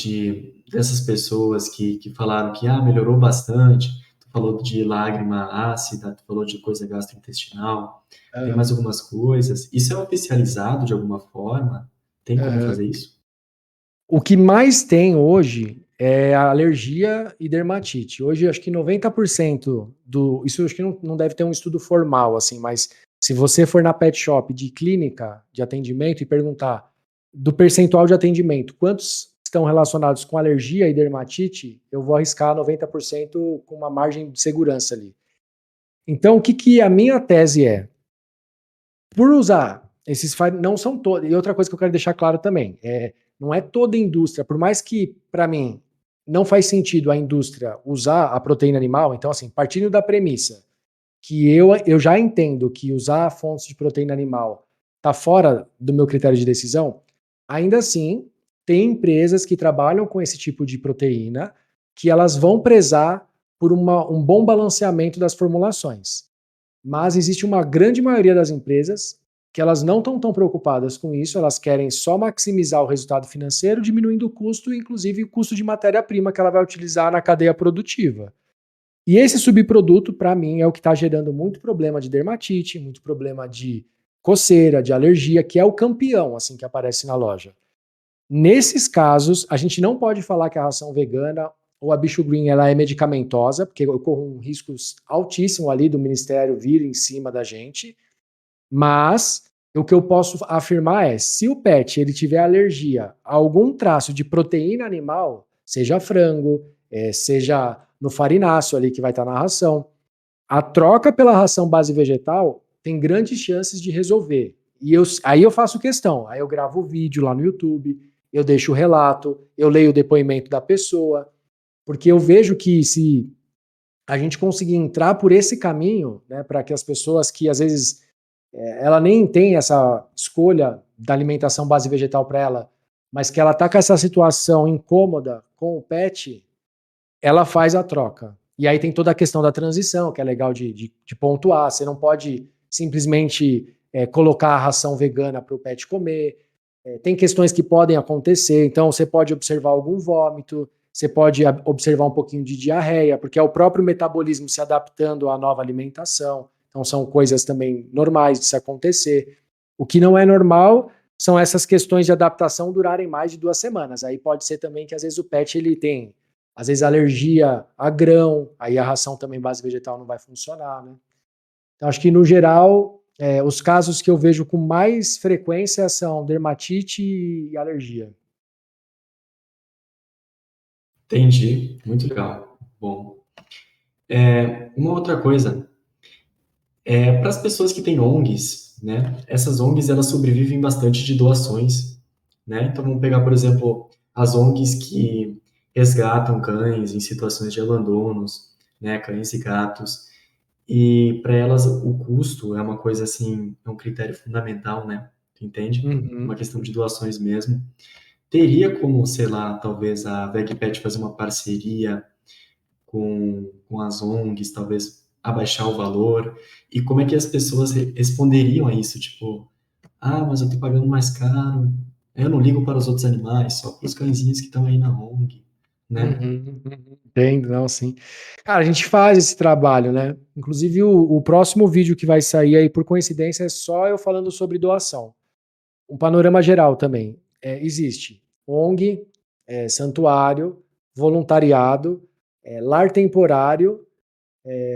dessas pessoas que falaram que melhorou bastante? Tu falou de lágrima ácida, tu falou de coisa gastrointestinal, tem mais algumas coisas. Isso é oficializado de alguma forma? Tem como fazer isso? O que mais tem hoje é a alergia e dermatite. Hoje, acho que 90% Isso acho que não deve ter um estudo formal, assim, mas se você for na pet shop de clínica de atendimento e perguntar do percentual de atendimento, quantos estão relacionados com alergia e dermatite, eu vou arriscar 90% com uma margem de segurança ali. Então, o que a minha tese é? Por usar esses, não são todos, e outra coisa que eu quero deixar claro também, não é toda indústria, por mais que, para mim, não faz sentido a indústria usar a proteína animal, então, assim, partindo da premissa que eu já entendo que usar fontes de proteína animal está fora do meu critério de decisão, ainda assim, tem empresas que trabalham com esse tipo de proteína que elas vão prezar por um bom balanceamento das formulações. Mas existe uma grande maioria das empresas que elas não estão tão preocupadas com isso, elas querem só maximizar o resultado financeiro, diminuindo o custo, inclusive o custo de matéria-prima que ela vai utilizar na cadeia produtiva. E esse subproduto, para mim, é o que está gerando muito problema de dermatite, muito problema de coceira, de alergia, que é o campeão, assim, que aparece na loja. Nesses casos, a gente não pode falar que a ração vegana ou a Bicho Green ela é medicamentosa, porque eu corro um risco altíssimo ali do Ministério vir em cima da gente, mas o que eu posso afirmar é, se o pet ele tiver alergia a algum traço de proteína animal, seja frango, seja no farináceo ali que vai estar na ração, a troca pela ração base vegetal tem grandes chances de resolver. Aí eu faço questão, aí eu gravo o vídeo lá no YouTube, eu deixo o relato, eu leio o depoimento da pessoa, porque eu vejo que se a gente conseguir entrar por esse caminho, né, para que as pessoas que às vezes ela nem tem essa escolha da alimentação base vegetal para ela, mas que ela está com essa situação incômoda com o pet, ela faz a troca. E aí tem toda a questão da transição, que é legal de pontuar. Você não pode simplesmente colocar a ração vegana para o pet comer. Tem questões que podem acontecer, então você pode observar algum vômito, você pode observar um pouquinho de diarreia, porque é o próprio metabolismo se adaptando à nova alimentação. Então são coisas também normais de se acontecer. O que não é normal são essas questões de adaptação durarem mais de 2 semanas. Aí pode ser também que às vezes o pet ele tem, às vezes, alergia a grão, aí a ração também base vegetal não vai funcionar, né? Então acho que no geral, os casos que eu vejo com mais frequência são dermatite e alergia. Entendi, muito legal. Bom, uma outra coisa, para as pessoas que têm ONGs, né? Essas ONGs elas sobrevivem bastante de doações, né? Então vamos pegar, por exemplo, as ONGs que resgatam cães em situações de abandonos, né? Cães e gatos. E para elas o custo é uma coisa assim, é um critério fundamental, né? Tu entende? Uma Uhum. questão de doações mesmo. Teria como, sei lá, talvez a VegPet fazer uma parceria com as ONGs, talvez abaixar o valor? E como é que as pessoas responderiam a isso? Tipo, ah, mas eu tô pagando mais caro, eu não ligo para os outros animais, só para os cãezinhos que estão aí na ONG, né? Entendo, não, sim. Cara, a gente faz esse trabalho, né? Inclusive, o próximo vídeo que vai sair aí, por coincidência, é só eu falando sobre doação. Um panorama geral também. Existe ONG, santuário, voluntariado, lar temporário,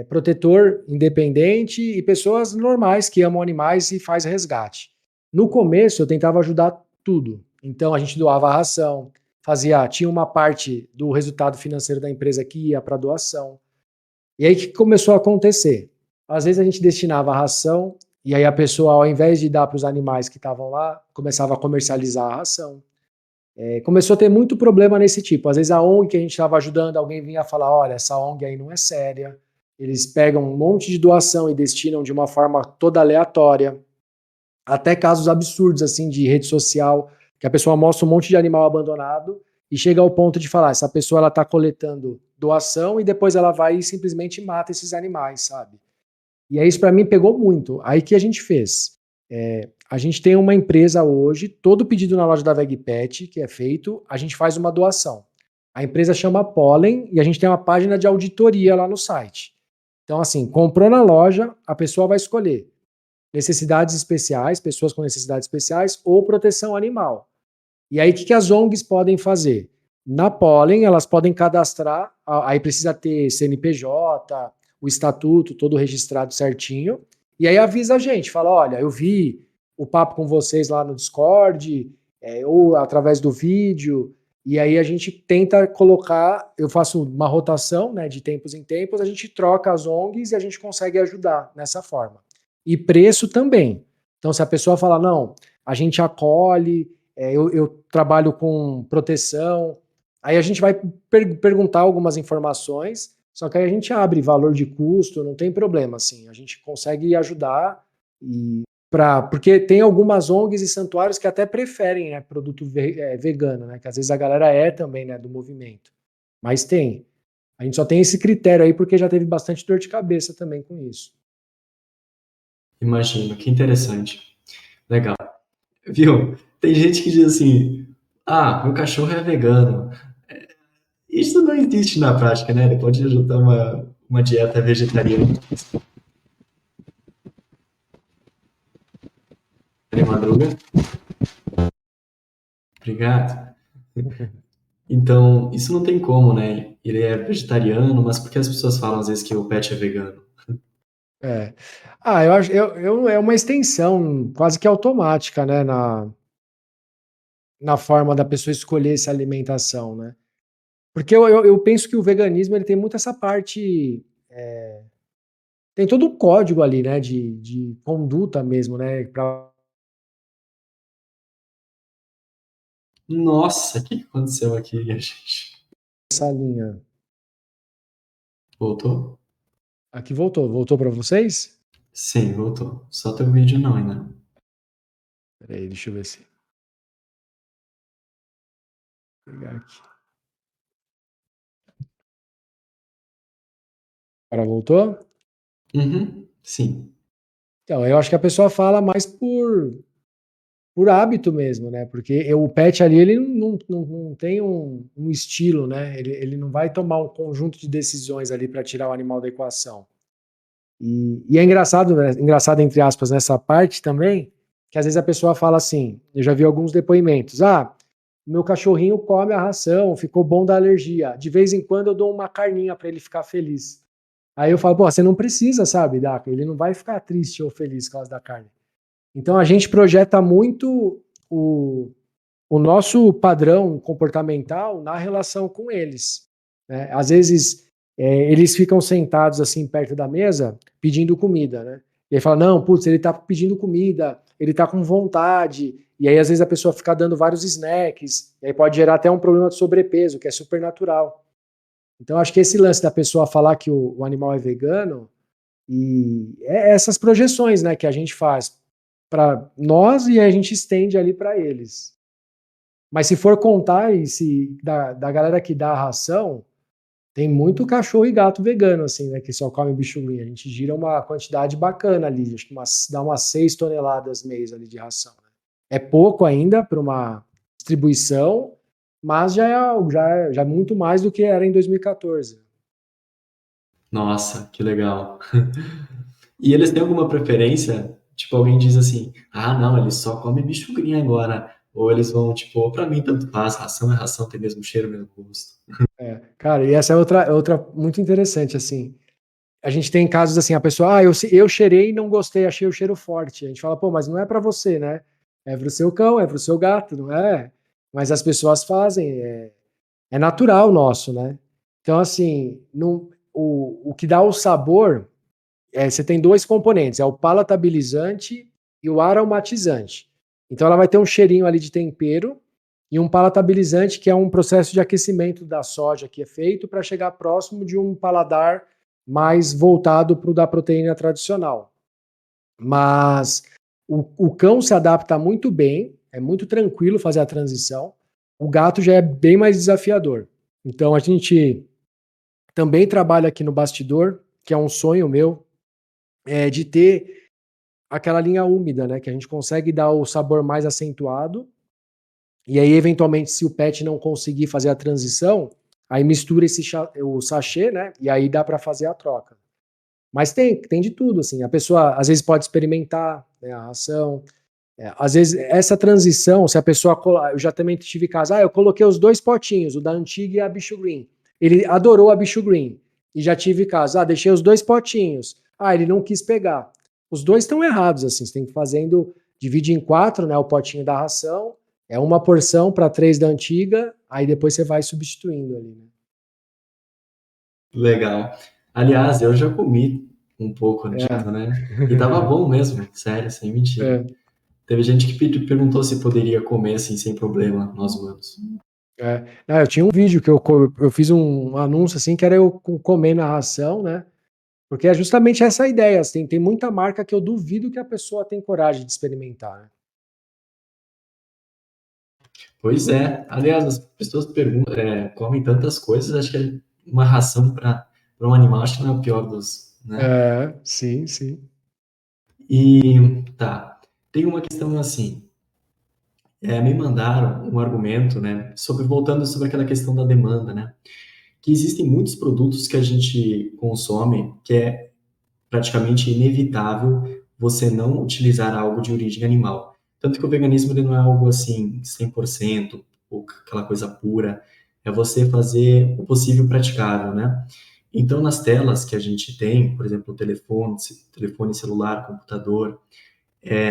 protetor independente e pessoas normais que amam animais e faz resgate. No começo eu tentava ajudar tudo. Então a gente doava a ração, tinha uma parte do resultado financeiro da empresa que ia para doação. E aí o que começou a acontecer? Às vezes a gente destinava a ração e aí a pessoa, ao invés de dar para os animais que estavam lá, começava a comercializar a ração. Começou a ter muito problema nesse tipo. Às vezes a ONG que a gente estava ajudando, alguém vinha falar, olha, essa ONG aí não é séria. Eles pegam um monte de doação e destinam de uma forma toda aleatória. Até casos absurdos, assim, de rede social, que a pessoa mostra um monte de animal abandonado e chega ao ponto de falar, essa pessoa ela está coletando doação e depois ela vai e simplesmente mata esses animais, sabe? E aí isso para mim pegou muito. Aí que a gente fez? A gente tem uma empresa hoje, todo pedido na loja da VegPet que é feito, a gente faz uma doação. A empresa chama Pollen e a gente tem uma página de auditoria lá no site. Então, assim, comprou na loja, a pessoa vai escolher necessidades especiais, pessoas com necessidades especiais ou proteção animal. E aí, o que as ONGs podem fazer? Na Pollen, elas podem cadastrar, aí precisa ter CNPJ, o estatuto todo registrado certinho, e aí avisa a gente, fala, olha, eu vi o papo com vocês lá no Discord, ou através do vídeo, e aí a gente tenta colocar, eu faço uma rotação, né, de tempos em tempos, a gente troca as ONGs e a gente consegue ajudar nessa forma. E preço também. Então, se a pessoa falar, não, a gente acolhe, eu trabalho com proteção. Aí a gente vai perguntar algumas informações, só que aí a gente abre valor de custo, não tem problema, assim. A gente consegue ajudar porque tem algumas ONGs e santuários que até preferem, né, produto vegano, né? Que às vezes a galera também, né, do movimento. Mas tem. A gente só tem esse critério aí porque já teve bastante dor de cabeça também com isso. Imagino, que interessante. Legal. Viu? Tem gente que diz assim, ah, meu cachorro é vegano. Isso não existe na prática, né? Ele pode adotar uma dieta vegetariana de madruga. Obrigado. Então, isso não tem como, né? Ele é vegetariano, mas por que as pessoas falam às vezes que o pet é vegano? É. Eu acho, é uma extensão quase que automática, né, na forma da pessoa escolher essa alimentação, né? Porque eu penso que o veganismo ele tem muito essa parte, tem todo um código ali, né, de conduta mesmo, né, para Nossa, o que aconteceu aqui, gente? essa linha. Voltou? Aqui voltou para vocês? Sim, voltou. Só teu vídeo não ainda. Peraí, deixa eu ver se vou pegar aqui. Agora voltou? Uhum, sim. Então, eu acho que a pessoa fala mais por hábito mesmo, né? Porque o pet ali, ele não tem um estilo, né? Ele não vai tomar um conjunto de decisões ali para tirar o animal da equação. E é engraçado, né? Engraçado entre aspas, nessa parte também, que às vezes a pessoa fala assim, eu já vi alguns depoimentos, meu cachorrinho come a ração, ficou bom da alergia, de vez em quando eu dou uma carninha para ele ficar feliz. Aí eu falo, pô, você não precisa, sabe, Daca? Ele não vai ficar triste ou feliz por causa da carne. Então a gente projeta muito o nosso padrão comportamental na relação com eles, né? Às vezes eles ficam sentados assim perto da mesa pedindo comida, né? E aí fala, não, putz, ele tá pedindo comida, ele tá com vontade, e aí às vezes a pessoa fica dando vários snacks, e aí pode gerar até um problema de sobrepeso, que é super natural. Então acho que esse lance da pessoa falar que o animal é vegano, e essas projeções, né, que a gente faz para nós e a gente estende ali para eles. Mas se for contar e se da galera que dá a ração, Tem muito cachorro e gato vegano, assim, né, que só come bicho green. A gente gira uma quantidade bacana ali, acho que dá umas 6 toneladas mês ali de ração, né? É pouco ainda para uma distribuição, mas já é muito mais do que era em 2014. Nossa, que legal. E eles têm alguma preferência? Tipo, alguém diz assim, ah, não, eles só comem bicho green agora. Ou eles vão, tipo, pra mim tanto faz, ração é ração, tem mesmo cheiro, mesmo gosto. É, cara, e essa é outra muito interessante, assim. A gente tem casos assim, a pessoa, eu cheirei e não gostei, achei o cheiro forte. A gente fala, pô, mas não é para você, né? É pro seu cão, é pro seu gato, não é? Mas as pessoas fazem, é natural nosso, né? Então, assim, o que dá o sabor, você tem dois componentes, é o palatabilizante e o aromatizante. Então, ela vai ter um cheirinho ali de tempero e um palatabilizante, que é um processo de aquecimento da soja que é feito para chegar próximo de um paladar mais voltado para o da proteína tradicional. Mas o cão se adapta muito bem, é muito tranquilo fazer a transição. O gato já é bem mais desafiador. Então a gente também trabalha aqui no bastidor, que é um sonho meu, de ter aquela linha úmida, né? Que a gente consegue dar o sabor mais acentuado. E aí, eventualmente, se o pet não conseguir fazer a transição, aí mistura o sachê, né? E aí dá para fazer a troca. Mas tem de tudo, assim. A pessoa às vezes pode experimentar, né, a ração. Às vezes essa transição, se a pessoa. Eu já também tive caso, eu coloquei os dois potinhos, o da antiga e a Bicho Green. Ele adorou a Bicho Green. E já tive caso, deixei os dois potinhos. Ele não quis pegar. Os dois estão errados, assim. Você tem que ir fazendo, divide em 4, né? O potinho da ração. É uma porção para 3 da antiga, aí depois você vai substituindo ali, né? Legal. Aliás, eu já comi um pouco disso, né? E tava bom mesmo, sério, sem mentira. É. Teve gente que perguntou se poderia comer assim sem problema, nós humanos. Não, eu tinha um vídeo que eu fiz um anúncio assim, que era eu comendo a ração, né? Porque é justamente essa a ideia. Assim, tem muita marca que eu duvido que a pessoa tem coragem de experimentar, né? Pois é. Aliás, as pessoas perguntam, comem tantas coisas, acho que uma ração para um animal acho que não é o pior dos, né? Sim, sim. E tá. Tem uma questão assim. Me mandaram um argumento, né? Voltando sobre aquela questão da demanda, né? Que existem muitos produtos que a gente consome que é praticamente inevitável você não utilizar algo de origem animal. Tanto que o veganismo ele não é algo assim 100% ou aquela coisa pura, é você fazer o possível praticável, né? Então, nas telas que a gente tem, por exemplo, o telefone celular, computador,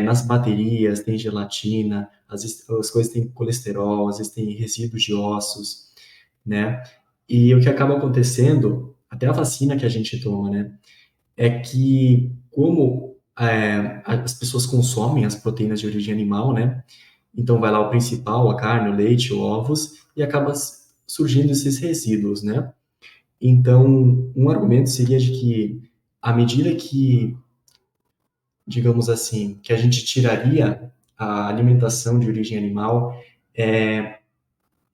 nas baterias tem gelatina, as coisas têm colesterol, às vezes tem resíduos de ossos, né? E o que acaba acontecendo, até a vacina que a gente toma, né? É que como as pessoas consomem as proteínas de origem animal, né? Então vai lá o principal, a carne, o leite, os ovos, e acaba surgindo esses resíduos, né? Então, um argumento seria de que à medida que, digamos assim, que a gente tiraria a alimentação de origem animal,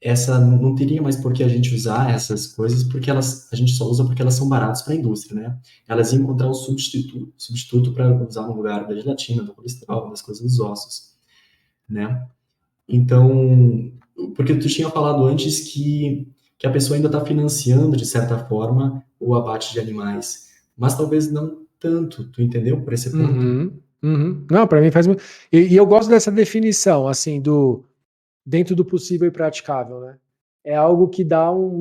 essa não teria mais por que a gente usar essas coisas, porque a gente só usa porque elas são baratas para a indústria, né? Elas iam encontrar um substituto para usar no lugar da gelatina, do colesterol, das coisas dos ossos, né? Então, porque tu tinha falado antes que a pessoa ainda está financiando, de certa forma, o abate de animais, mas talvez não tanto, tu entendeu por esse ponto? Uhum, uhum. Não, para mim faz muito. E eu gosto dessa definição, assim, do dentro do possível e praticável, né? É algo que dá um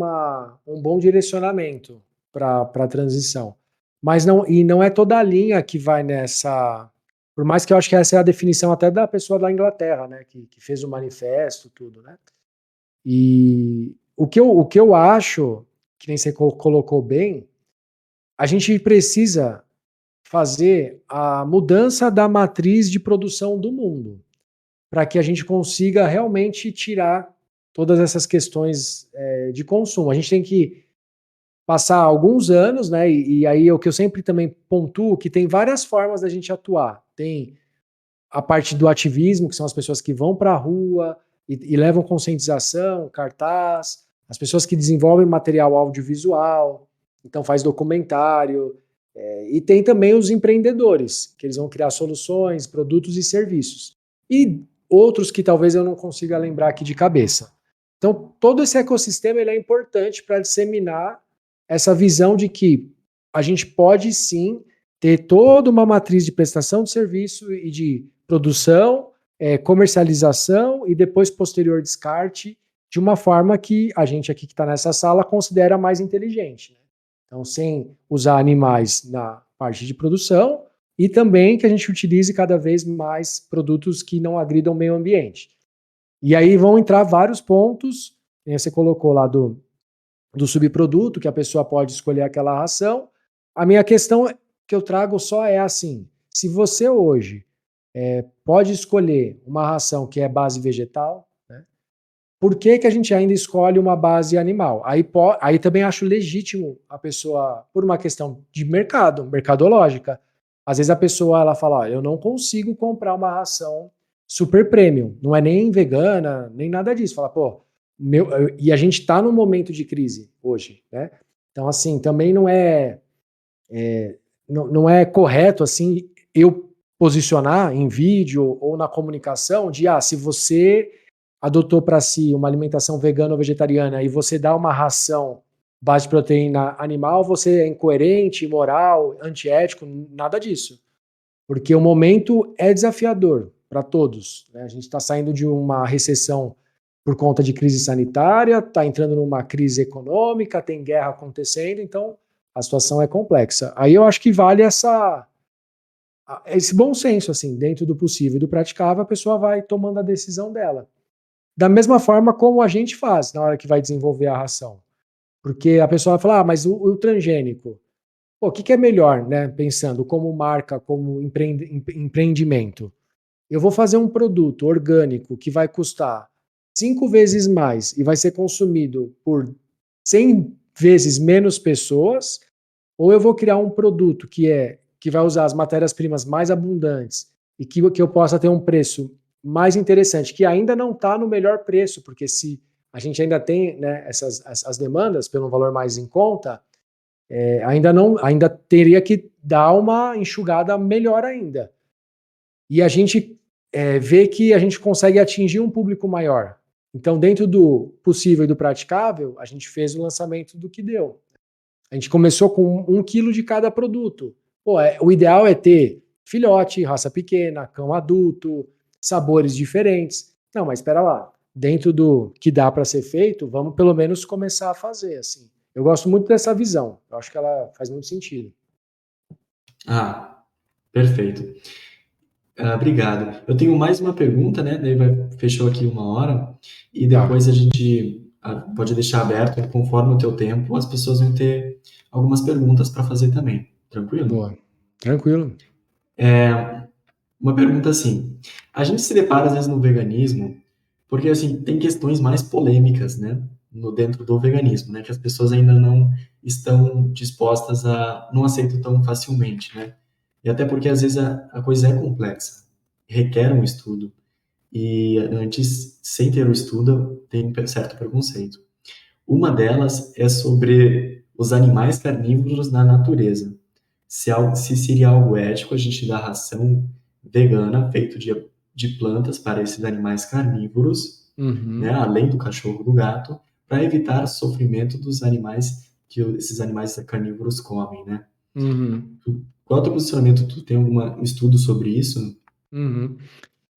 bom direcionamento para a transição. Mas não é toda a linha que vai nessa. Por mais que eu acho que essa é a definição até da pessoa da Inglaterra, né? Que fez o manifesto, tudo, né? E o que eu acho, que nem você colocou bem, a gente precisa fazer a mudança da matriz de produção do mundo, para que a gente consiga realmente tirar todas essas questões de consumo. A gente tem que passar alguns anos, né? E aí é o que eu sempre também pontuo, que tem várias formas da gente atuar. Tem a parte do ativismo, que são as pessoas que vão para a rua e levam conscientização, cartaz. as pessoas que desenvolvem material audiovisual, então faz documentário, e tem também os empreendedores, que eles vão criar soluções, produtos e serviços. E outros que talvez eu não consiga lembrar aqui de cabeça. Então, todo esse ecossistema ele é importante para disseminar essa visão de que a gente pode sim ter toda uma matriz de prestação de serviço e de produção, comercialização e depois posterior descarte de uma forma que a gente aqui que está nessa sala considera mais inteligente. Né? Então, sem usar animais na parte de produção e também que a gente utilize cada vez mais produtos que não agridam o meio ambiente. E aí vão entrar vários pontos, você colocou lá do subproduto, que a pessoa pode escolher aquela ração. A minha questão que eu trago só é assim, se você hoje pode escolher uma ração que é base vegetal, né, por que a gente ainda escolhe uma base animal? Aí também acho legítimo a pessoa, por uma questão de mercado, mercadológica, às vezes a pessoa ela fala, eu não consigo comprar uma ração super premium, não é nem vegana, nem nada disso. Fala, pô, e a gente está num momento de crise hoje, né? Então, assim, também não é correto, assim, eu posicionar em vídeo ou na comunicação de, se você adotou para si uma alimentação vegana ou vegetariana e você dá uma ração base de proteína animal, você é incoerente, imoral, antiético, nada disso. Porque o momento é desafiador para todos. Né? A gente está saindo de uma recessão por conta de crise sanitária, está entrando numa crise econômica, tem guerra acontecendo, então a situação é complexa. Aí eu acho que vale esse bom senso, assim, dentro do possível e do praticável, a pessoa vai tomando a decisão dela. Da mesma forma como a gente faz na hora que vai desenvolver a ração. Porque a pessoa vai falar, mas o transgênico, o que é melhor, né? Pensando como marca, como empreendimento. Eu vou fazer um produto orgânico que vai custar 5 vezes mais e vai ser consumido por 100 vezes menos pessoas, ou eu vou criar um produto que vai usar as matérias-primas mais abundantes e que eu possa ter um preço mais interessante, que ainda não está no melhor preço, porque se a gente ainda tem, né, as demandas pelo valor mais em conta, ainda teria que dar uma enxugada melhor ainda. E a gente vê que a gente consegue atingir um público maior. Então, dentro do possível e do praticável, a gente fez o lançamento do que deu. A gente começou com 1 quilo de cada produto. O ideal é ter filhote, raça pequena, cão adulto, sabores diferentes. Não, mas espera lá. Dentro do que dá para ser feito, vamos pelo menos começar a fazer. Assim. Eu gosto muito dessa visão. Eu acho que ela faz muito sentido. Perfeito. Obrigado. Eu tenho mais uma pergunta, né? Daí fechou aqui 1 hora e depois a gente pode deixar aberto, conforme o teu tempo, as pessoas vão ter algumas perguntas para fazer também. Tranquilo? Boa. Tranquilo. Uma pergunta assim, a gente se depara às vezes no veganismo, porque assim, tem questões mais polêmicas, né, dentro do veganismo, né, que as pessoas ainda não estão dispostas não aceitam tão facilmente, né, e até porque às vezes a coisa é complexa, requer um estudo, e antes, sem ter o estudo, tem um certo preconceito. Uma delas é sobre os animais carnívoros na natureza. Se seria algo ético a gente dar ração vegana feito de plantas para esses animais carnívoros, né, além do cachorro e do gato, para evitar o sofrimento dos animais que esses animais carnívoros comem, né? Qual é o teu posicionamento? Tu tem algum estudo sobre isso?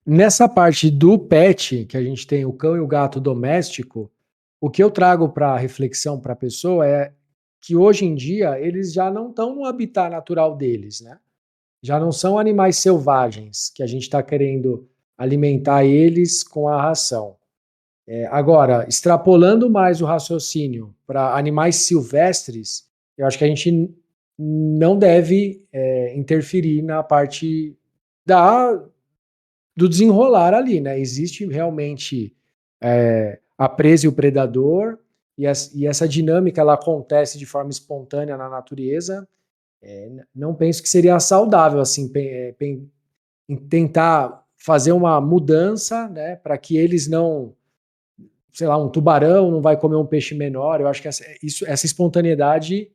Nessa parte do pet, que a gente tem o cão e o gato doméstico, o que eu trago para reflexão para a pessoa é que hoje em dia eles já não estão no habitat natural deles, né? Já não são animais selvagens que a gente está querendo alimentar eles com a ração. Agora, extrapolando mais o raciocínio para animais silvestres, eu acho que a gente não deve interferir na parte do desenrolar ali, né? Existe realmente a presa e o predador, e essa dinâmica ela acontece de forma espontânea na natureza. Não penso que seria saudável assim tentar fazer uma mudança, né, para que eles não sei lá, um tubarão não vai comer um peixe menor. Eu acho que essa espontaneidade,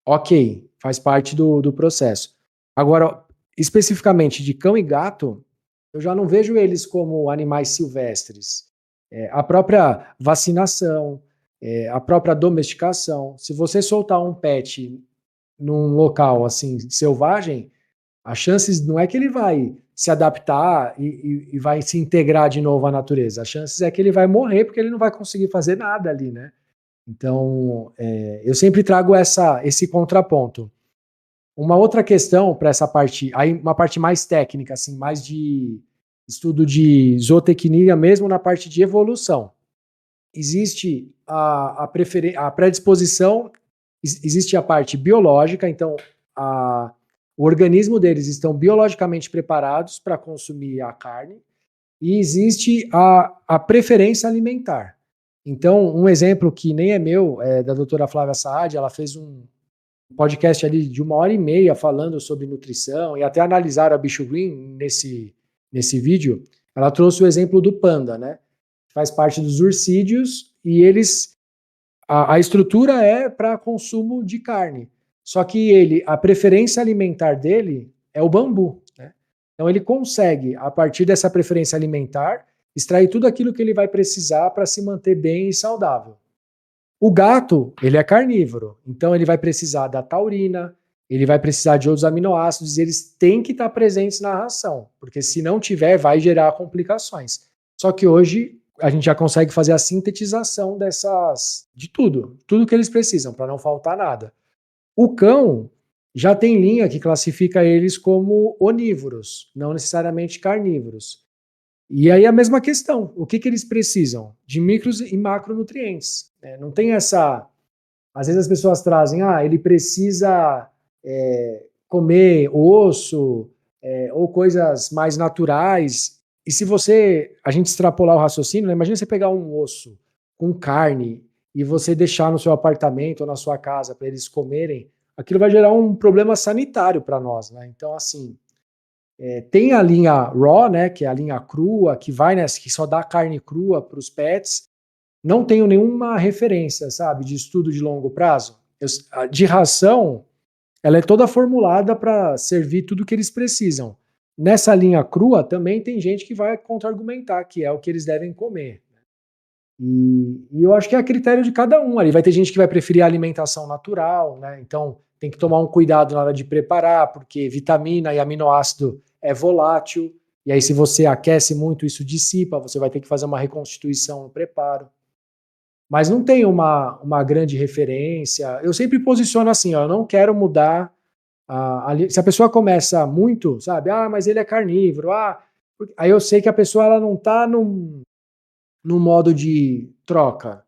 ok, faz parte do processo. Agora, especificamente de cão e gato, eu já não vejo eles como animais silvestres. A própria vacinação, a própria domesticação. Se você soltar um pet num local assim selvagem, as chances não é que ele vai se adaptar e vai se integrar de novo à natureza. As chances é que ele vai morrer porque ele não vai conseguir fazer nada ali, né? Então, eu sempre trago esse contraponto. Uma outra questão para essa parte, aí uma parte mais técnica, assim, mais de estudo de zootecnia mesmo na parte de evolução. Existe a predisposição, existe a parte biológica, então o organismo deles estão biologicamente preparados para consumir a carne, e existe a preferência alimentar. Então, um exemplo que nem é meu, é da doutora Flávia Saad, ela fez um podcast ali de 1h30 falando sobre nutrição, e até analisaram a Bicho Green nesse vídeo. Ela trouxe o exemplo do panda, né? Faz parte dos urcídeos, e a estrutura é para consumo de carne. Só que a preferência alimentar dele é o bambu, né? Então ele consegue, a partir dessa preferência alimentar, extrair tudo aquilo que ele vai precisar para se manter bem e saudável. O gato, ele é carnívoro, então ele vai precisar da taurina, ele vai precisar de outros aminoácidos, e eles têm que estar presentes na ração, porque se não tiver, vai gerar complicações. Só que hoje a gente já consegue fazer a sintetização de tudo que eles precisam, para não faltar nada. O cão já tem linha que classifica eles como onívoros, não necessariamente carnívoros. E aí a mesma questão, o que eles precisam? De micros e macronutrientes. Não tem essa... Às vezes as pessoas trazem, ele precisa comer osso, ou coisas mais naturais. E se a gente extrapolar o raciocínio, né, imagina você pegar um osso com carne e você deixar no seu apartamento ou na sua casa para eles comerem, aquilo vai gerar um problema sanitário para nós, né? Então, assim, tem a linha raw, né, que é a linha crua, que que só dá carne crua para os pets. Não tenho nenhuma referência, sabe, de estudo de longo prazo. De ração, ela é toda formulada para servir tudo que eles precisam. Nessa linha crua, também tem gente que vai contra-argumentar que é o que eles devem comer. E eu acho que é a critério de cada um ali. Vai ter gente que vai preferir a alimentação natural, né? Então tem que tomar um cuidado na hora de preparar, porque vitamina e aminoácido é volátil. E aí, se você aquece muito, isso dissipa, você vai ter que fazer uma reconstituição no preparo. Mas não tem uma grande referência. Eu sempre posiciono assim, ó, eu não quero mudar. Se a pessoa começa muito, sabe? Mas ele é carnívoro. Aí eu sei que a pessoa ela não está no modo de troca.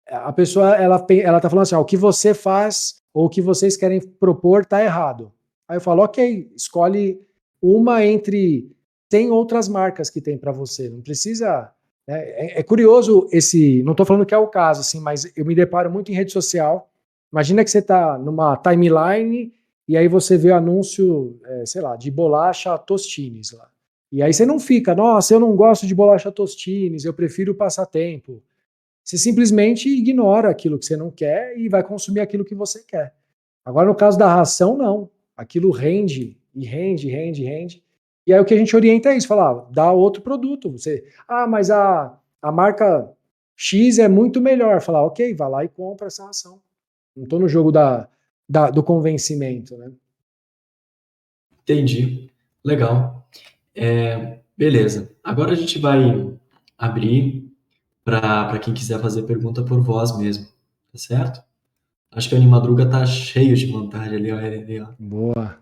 A pessoa ela tá falando assim, o que você faz ou o que vocês querem propor tá errado. Aí eu falo, ok, escolhe uma entre 100 outras marcas que tem para você. Não precisa... É curioso não estou falando que é o caso, assim, mas eu me deparo muito em rede social. Imagina que você está numa timeline e aí você vê anúncio, sei lá, de bolacha Tostines lá. E aí você não fica, nossa, eu não gosto de bolacha Tostines, eu prefiro passatempo. Você simplesmente ignora aquilo que você não quer e vai consumir aquilo que você quer. Agora, no caso da ração, não. Aquilo rende, e rende, rende, rende. E aí o que a gente orienta é isso, falar, dá outro produto. Mas a marca X é muito melhor. Falar, ok, vai lá e compra essa ração. Não estou no jogo do convencimento, né? Entendi. Legal. Beleza. Agora a gente vai abrir para quem quiser fazer pergunta por voz mesmo, tá certo? Acho que o Animadruga tá cheio de vontade ali, ó, ali, ó. Boa.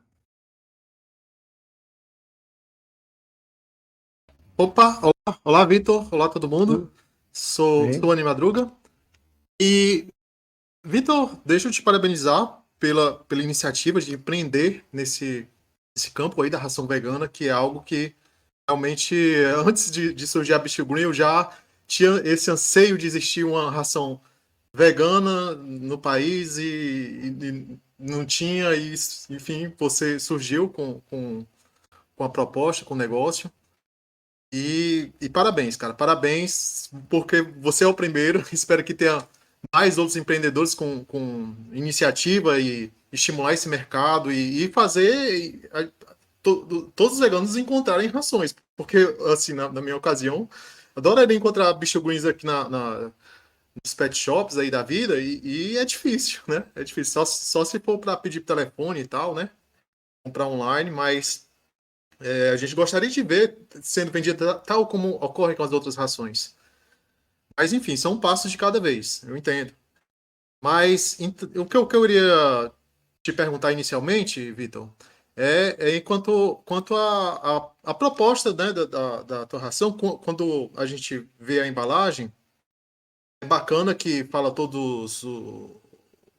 Opa, olá, olá Vitor, olá todo mundo. Sou Bem. o Animadruga. E, Vitor, deixa eu te parabenizar pela iniciativa de empreender nesse campo aí da ração vegana, que é algo que realmente, antes de surgir a Bicho Green, eu já tinha esse anseio de existir uma ração vegana no país e não tinha, e, enfim, você surgiu com a proposta, com o negócio. E parabéns, cara. Parabéns, porque você é o primeiro. Espero que tenha mais outros empreendedores com iniciativa e estimular esse mercado e fazer todos os veganos encontrarem rações. Porque, assim, na minha ocasião, adoraria encontrar bicho greens aqui nos pet shops aí da vida e é difícil, né? É difícil. Só se for para pedir telefone e tal, né? Comprar online, mas a gente gostaria de ver sendo vendida tal como ocorre com as outras rações. Mas, enfim, são passos de cada vez, eu entendo. Mas o que eu iria te perguntar inicialmente, Vitor, quanto a proposta, né, da tua ração, quando a gente vê a embalagem, é bacana que fala todos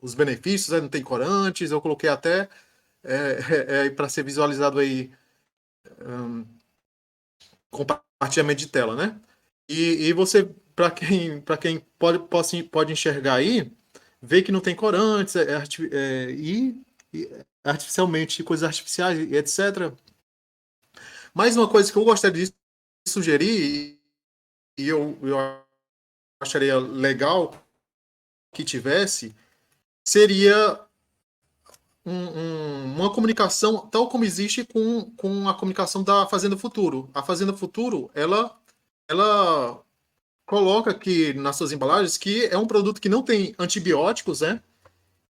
os benefícios, né, não tem corantes, eu coloquei até para ser visualizado aí compartilhamento de tela, né? E você, para quem pode enxergar aí, vê que não tem corantes e artificialmente, coisas artificiais e etc. Mais uma coisa que eu gostaria de sugerir, e eu acharia legal que tivesse, seria uma comunicação tal como existe com a comunicação da Fazenda Futuro. A Fazenda Futuro, ela coloca aqui nas suas embalagens que é um produto que não tem antibióticos, né?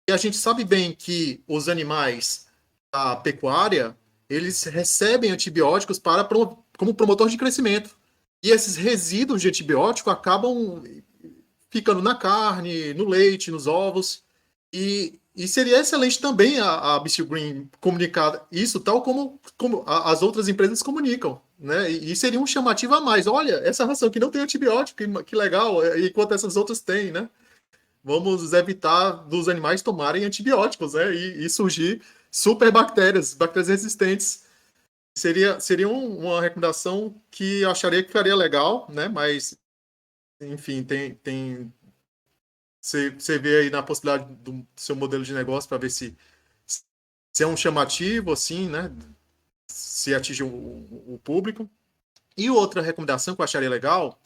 E a gente sabe bem que os animais da pecuária, eles recebem antibióticos como promotor de crescimento. E esses resíduos de antibiótico acabam ficando na carne, no leite, nos ovos. E seria excelente também a BC Green comunicar isso tal como as outras empresas comunicam, né? E seria um chamativo a mais. Olha, essa ração aqui não tem antibiótico, que legal, enquanto essas outras têm, né? Vamos evitar dos animais tomarem antibióticos, né? E surgir bactérias resistentes. Seria uma recomendação que eu acharia que ficaria legal, né? Mas, enfim, você vê aí na possibilidade do seu modelo de negócio para ver se é um chamativo, assim, né? Se atinge o público. E outra recomendação que eu acharia legal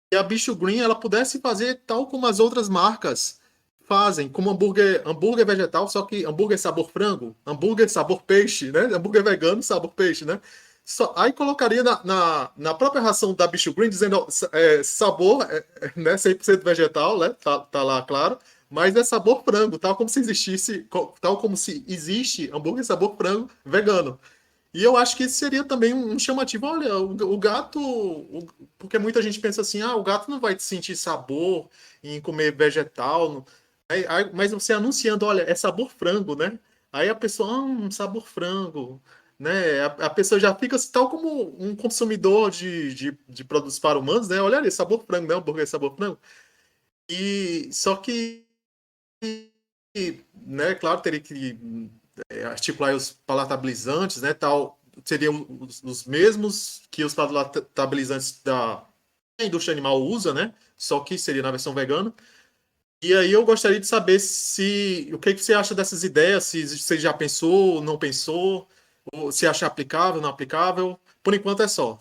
é a Bicho Green ela pudesse fazer tal como as outras marcas fazem, como hambúrguer vegetal, só que hambúrguer sabor frango, hambúrguer sabor peixe, né? Hambúrguer vegano sabor peixe, né? Aí colocaria na própria ração da Bicho Green, dizendo sabor, né, 100% vegetal, né? Tá lá, claro. Mas é sabor frango, tal como se existe hambúrguer sabor frango vegano. E eu acho que isso seria também um chamativo. Olha, o gato. Porque muita gente pensa assim: o gato não vai sentir sabor em comer vegetal. Mas você anunciando, olha, é sabor frango, né? Aí a pessoa, sabor frango. Né? A pessoa já fica assim, tal como um consumidor de produtos para humanos, né? Olha ali, sabor frango, né? Hambúrguer sabor frango. E só que, né, claro, teria que articular os palatabilizantes, né, tal, seriam os mesmos que os palatabilizantes da indústria animal usa, né, só que seria na versão vegana. E aí eu gostaria de saber o que você acha dessas ideias, se você já pensou, não pensou, ou se acha aplicável, não aplicável. Por enquanto é só.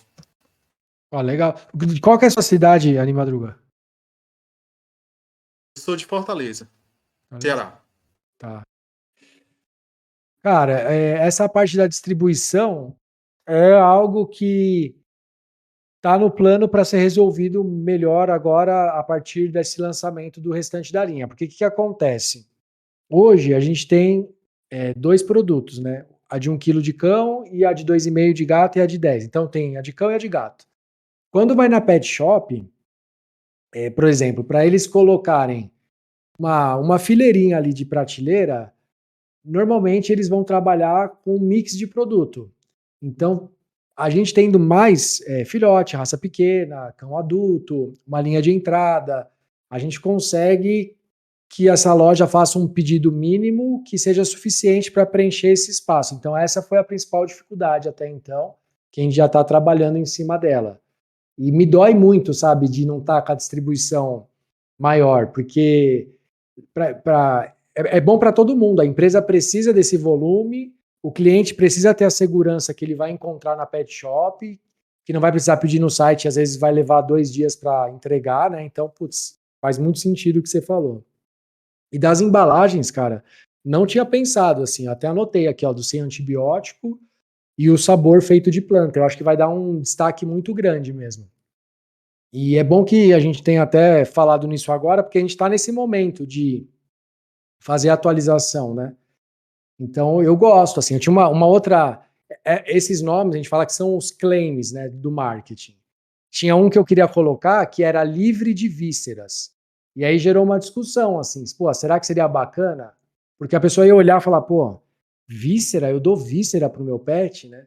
Legal. Qual que é a sua cidade, Animadruga? Eu sou de Fortaleza, Ceará. Tá. Cara, essa parte da distribuição é algo que está no plano para ser resolvido melhor agora a partir desse lançamento do restante da linha. Porque o que acontece? Hoje a gente tem dois produtos, né? A de 1 quilo de cão e a de 2,5 de gato e a de 10. Então tem a de cão e a de gato. Quando vai na pet shop, por exemplo, para eles colocarem uma fileirinha ali de prateleira, normalmente eles vão trabalhar com um mix de produto. Então, a gente tendo mais filhote, raça pequena, cão adulto, uma linha de entrada, a gente consegue que essa loja faça um pedido mínimo que seja suficiente para preencher esse espaço. Então, essa foi a principal dificuldade até então, que a gente já está trabalhando em cima dela. E me dói muito, sabe, de não estar com a distribuição maior, porque é bom para todo mundo. A empresa precisa desse volume, o cliente precisa ter a segurança que ele vai encontrar na pet shop que não vai precisar pedir no site, às vezes vai levar 2 dias para entregar, né? Então, putz, faz muito sentido o que você falou. E das embalagens, cara, não tinha pensado assim, até anotei aqui, ó, do sem antibiótico e o sabor feito de planta. Eu acho que vai dar um destaque muito grande mesmo. E é bom que a gente tenha até falado nisso agora, porque a gente está nesse momento de fazer a atualização, né? Então eu gosto, assim, eu tinha uma outra. Esses nomes a gente fala que são os claims, né, do marketing. Tinha um que eu queria colocar que era livre de vísceras. E aí gerou uma discussão, assim, pô, será que seria bacana? Porque a pessoa ia olhar e falar, pô, víscera, eu dou víscera pro meu pet, né?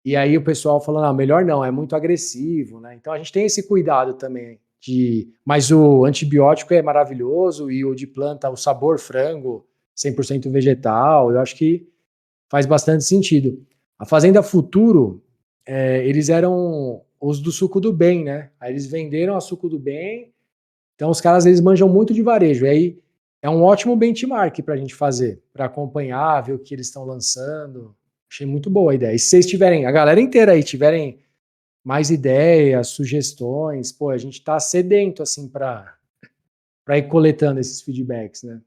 E aí o pessoal falando, não, melhor não, é muito agressivo, né? Então a gente tem esse cuidado também mas o antibiótico é maravilhoso e o de planta, o sabor frango, 100% vegetal, eu acho que faz bastante sentido. A Fazenda Futuro, eles eram os do suco do bem, né? Aí eles venderam a suco do bem, então os caras eles manjam muito de varejo, e aí é um ótimo benchmark para a gente fazer, para acompanhar, ver o que eles estão lançando. Achei muito boa a ideia. E se vocês tiverem, a galera inteira aí, tiverem mais ideias, sugestões, pô, a gente tá sedento, assim, para ir coletando esses feedbacks, né?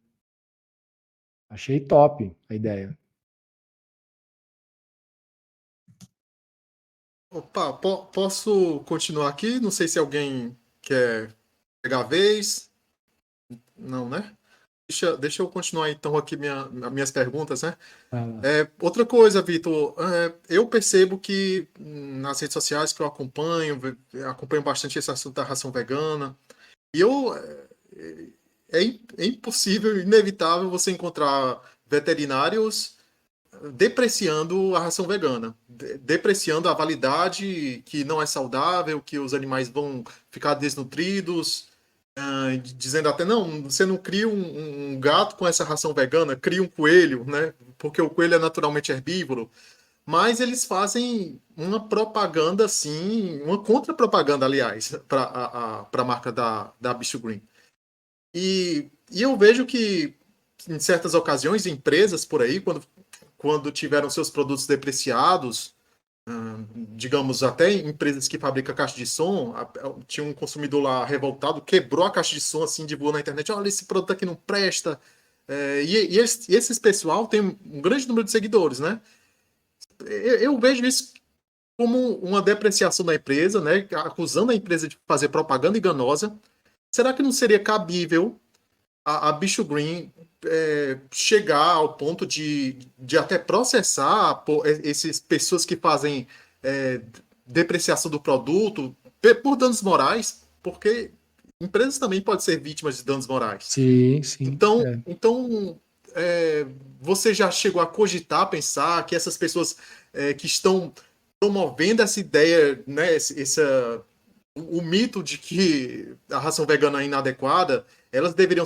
Achei top a ideia. Opa, posso continuar aqui? Não sei se alguém quer pegar a vez. Não, né? Deixa eu continuar então aqui minhas perguntas, né? Outra coisa, Vitor, eu percebo que nas redes sociais que eu acompanho bastante esse assunto da ração vegana, e é impossível, inevitável você encontrar veterinários depreciando a ração vegana, depreciando a validade, que não é saudável, que os animais vão ficar desnutridos, dizendo até, não, você não cria um gato com essa ração vegana, cria um coelho, né? Porque o coelho é naturalmente herbívoro. Mas eles fazem uma propaganda, assim, uma contra-propaganda, aliás, para a marca da Bicho Green. E eu vejo que, em certas ocasiões, empresas por aí, quando tiveram seus produtos depreciados, digamos, até empresas que fabricam caixa de som, tinha um consumidor lá revoltado, quebrou a caixa de som, assim, divulgou na internet, olha, esse produto aqui não presta. E esses pessoal tem um grande número de seguidores, né? Eu vejo isso como uma depreciação da empresa, né? Acusando a empresa de fazer propaganda enganosa. Será que não seria cabível a Bicho Green chegar ao ponto de até processar essas pessoas que fazem depreciação do produto por danos morais? Porque empresas também podem ser vítimas de danos morais. Sim, sim. Então você já chegou a cogitar, pensar que essas pessoas que estão promovendo essa ideia, né, o mito de que a ração vegana é inadequada, elas deveriam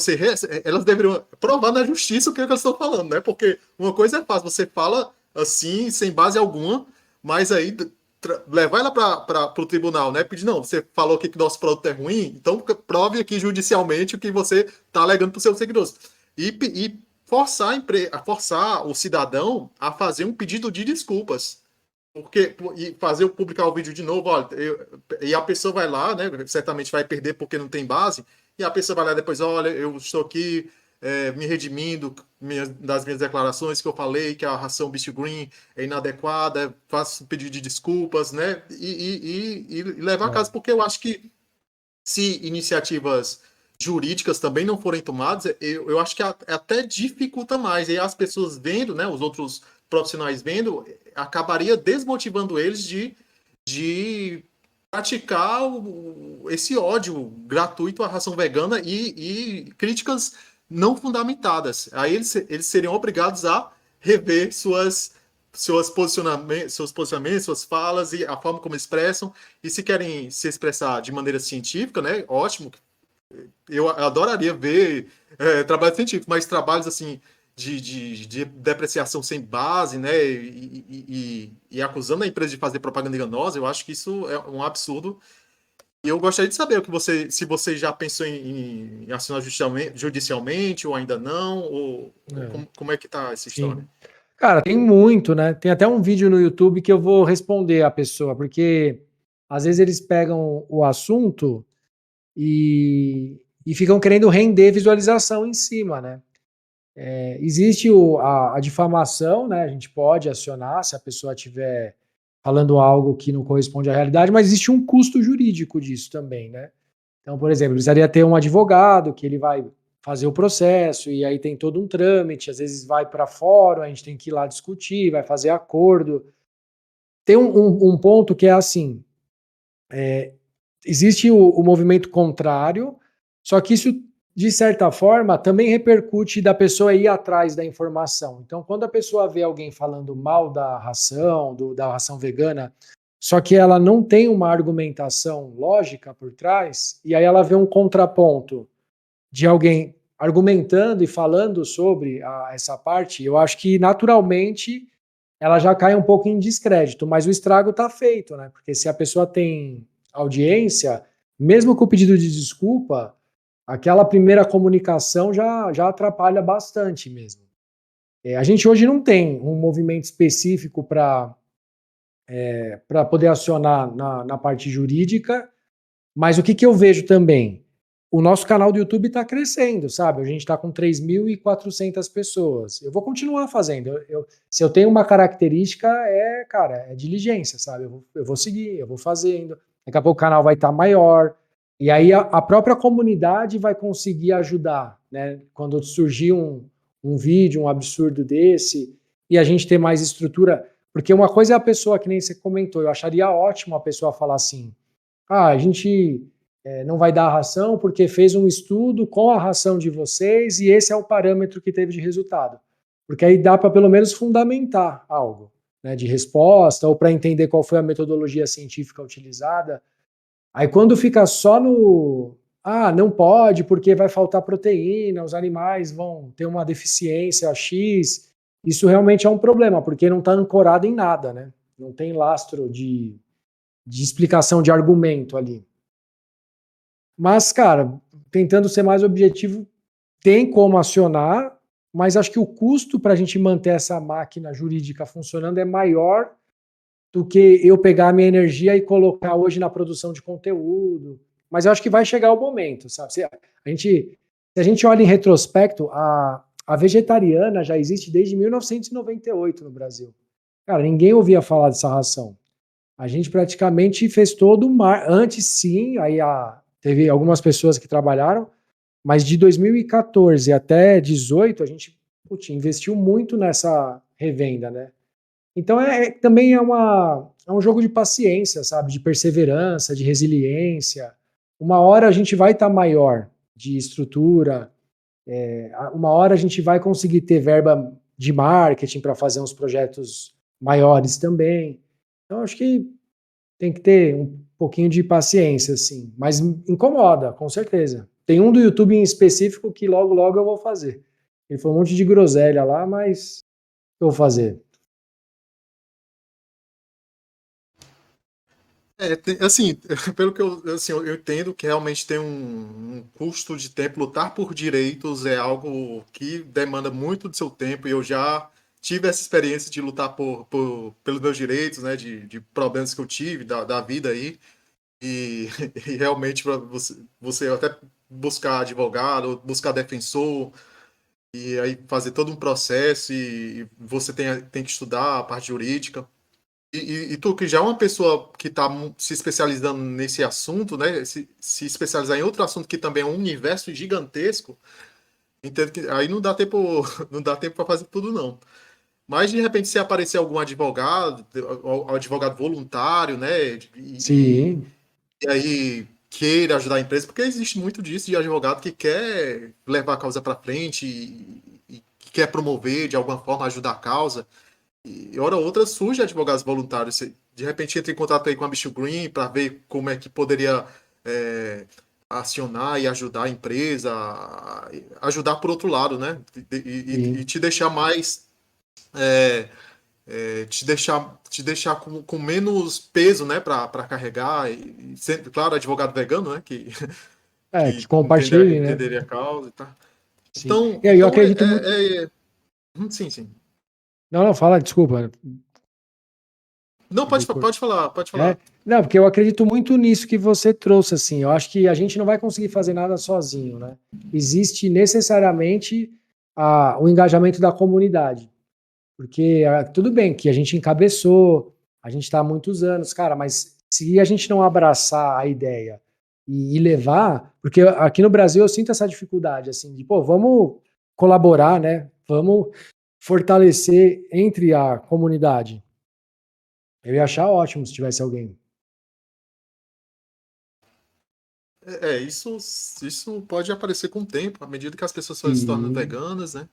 provar na justiça o que elas estão falando, né? Porque uma coisa é fácil, você fala assim, sem base alguma, mas aí levar ela para o tribunal, né? Pedir, não, você falou aqui que nosso produto é ruim, então prove aqui judicialmente o que você está alegando para os seus seguidores. E forçar o cidadão a fazer um pedido de desculpas. E publicar o vídeo de novo, olha, e a pessoa vai lá, né? Certamente vai perder porque não tem base, e a pessoa vai lá depois, olha, eu estou aqui me redimindo das minhas declarações que eu falei, que a ração Beast Green é inadequada, faço um pedido de desculpas, né? E levar a casa, porque eu acho que se iniciativas jurídicas também não forem tomadas, eu acho que até dificulta mais. E as pessoas vendo, né, os outros profissionais vendo, acabaria desmotivando eles de praticar esse ódio gratuito à ração vegana e críticas não fundamentadas. Aí eles seriam obrigados a rever seus posicionamentos, suas falas e a forma como expressam. E se querem se expressar de maneira científica, né? Ótimo. Eu adoraria ver trabalhos científicos, mas trabalhos assim de depreciação sem base, né? E acusando a empresa de fazer propaganda enganosa, eu acho que isso é um absurdo. E eu gostaria de saber se você já pensou em assinar judicialmente ou ainda não, ou como é que tá essa história? Sim. Cara, tem muito, né? Tem até um vídeo no YouTube que eu vou responder a pessoa, porque às vezes eles pegam o assunto e ficam querendo render visualização em cima, né? Existe a difamação, né? A gente pode acionar se a pessoa estiver falando algo que não corresponde à realidade, mas existe um custo jurídico disso também, né? Então, por exemplo, precisaria ter um advogado que ele vai fazer o processo e aí tem todo um trâmite, às vezes vai para fórum, a gente tem que ir lá discutir, vai fazer acordo. Tem um ponto que é assim, existe o movimento contrário, só que isso, de certa forma, também repercute da pessoa ir atrás da informação. Então, quando a pessoa vê alguém falando mal da ração, da ração vegana, só que ela não tem uma argumentação lógica por trás, e aí ela vê um contraponto de alguém argumentando e falando sobre essa parte, eu acho que naturalmente ela já cai um pouco em descrédito, mas o estrago está feito, né? Porque se a pessoa tem audiência, mesmo com o pedido de desculpa, aquela primeira comunicação já atrapalha bastante mesmo. A gente hoje não tem um movimento específico para poder acionar na parte jurídica, mas o que eu vejo também? O nosso canal do YouTube está crescendo, sabe? A gente está com 3.400 pessoas. Eu vou continuar fazendo. Se eu tenho uma característica, cara, é diligência, sabe? Eu vou seguir, eu vou fazendo. Daqui a pouco o canal vai estar maior. E aí a própria comunidade vai conseguir ajudar, né? Quando surgir um vídeo, um absurdo desse, e a gente ter mais estrutura. Porque uma coisa é a pessoa, que nem você comentou, eu acharia ótimo a pessoa falar assim, a gente não vai dar a ração porque fez um estudo com a ração de vocês e esse é o parâmetro que teve de resultado. Porque aí dá para pelo menos fundamentar algo, né, de resposta ou para entender qual foi a metodologia científica utilizada. Aí quando fica só no não pode porque vai faltar proteína, os animais vão ter uma deficiência X, isso realmente é um problema, porque não está ancorado em nada, né? Não tem lastro de explicação de argumento ali. Mas, cara, tentando ser mais objetivo, tem como acionar, mas acho que o custo para a gente manter essa máquina jurídica funcionando é maior do que eu pegar a minha energia e colocar hoje na produção de conteúdo. Mas eu acho que vai chegar o momento, sabe? Se a gente olha em retrospecto, a vegetariana já existe desde 1998 no Brasil. Cara, ninguém ouvia falar dessa ração. A gente praticamente fez todo o mar. Antes, sim, aí teve algumas pessoas que trabalharam, mas de 2014 até 2018, a gente investiu muito nessa revenda, né? Então, também é um jogo de paciência, sabe? De perseverança, de resiliência. Uma hora a gente vai estar maior de estrutura, uma hora a gente vai conseguir ter verba de marketing para fazer uns projetos maiores também. Então, acho que tem que ter um pouquinho de paciência, assim. Mas incomoda, com certeza. Tem um do YouTube em específico que logo, logo eu vou fazer. Ele foi um monte de groselha lá, mas eu vou fazer. Assim, pelo que eu entendo que realmente tem um custo de tempo. Lutar por direitos é algo que demanda muito do seu tempo, e eu já tive essa experiência de lutar pelos meus direitos, né, de problemas que eu tive da vida aí, e, e realmente para você até buscar advogado, buscar defensor, e aí fazer todo um processo, e você tem que estudar a parte jurídica. E tu, que já é uma pessoa que está se especializando nesse assunto, né? Se especializar em outro assunto que também é um universo gigantesco, entendo que aí não dá tempo, não dá tempo para fazer tudo, não. Mas de repente, se aparecer algum advogado, advogado voluntário, né? Sim. E aí queira ajudar a empresa, porque existe muito disso de advogado que quer levar a causa para frente e que quer promover de alguma forma, ajudar a causa. E hora ou outra surge advogados voluntários. Você, de repente entra em contato aí com a Bicho Green para ver como é que poderia acionar e ajudar a empresa, ajudar por outro lado, né? E te deixar mais. Te deixar com menos peso, né, para carregar. E sempre, claro, advogado vegano, né? Que Que compartilhe, né? entenderia a causa e tal. Sim. Então, Eu acredito muito. sim, sim. Não, fala, desculpa. Não, pode falar, pode falar. Não, porque eu acredito muito nisso que você trouxe, assim. Eu acho que a gente não vai conseguir fazer nada sozinho, né? Existe necessariamente o engajamento da comunidade. Porque tudo bem que a gente encabeçou, a gente está há muitos anos, cara, mas se a gente não abraçar a ideia e levar, porque aqui no Brasil eu sinto essa dificuldade, assim, de, pô, vamos colaborar, né? Vamos fortalecer entre a comunidade. Eu ia achar ótimo se tivesse alguém. Isso pode aparecer com o tempo, à medida que as pessoas se tornam Sim. veganas, né?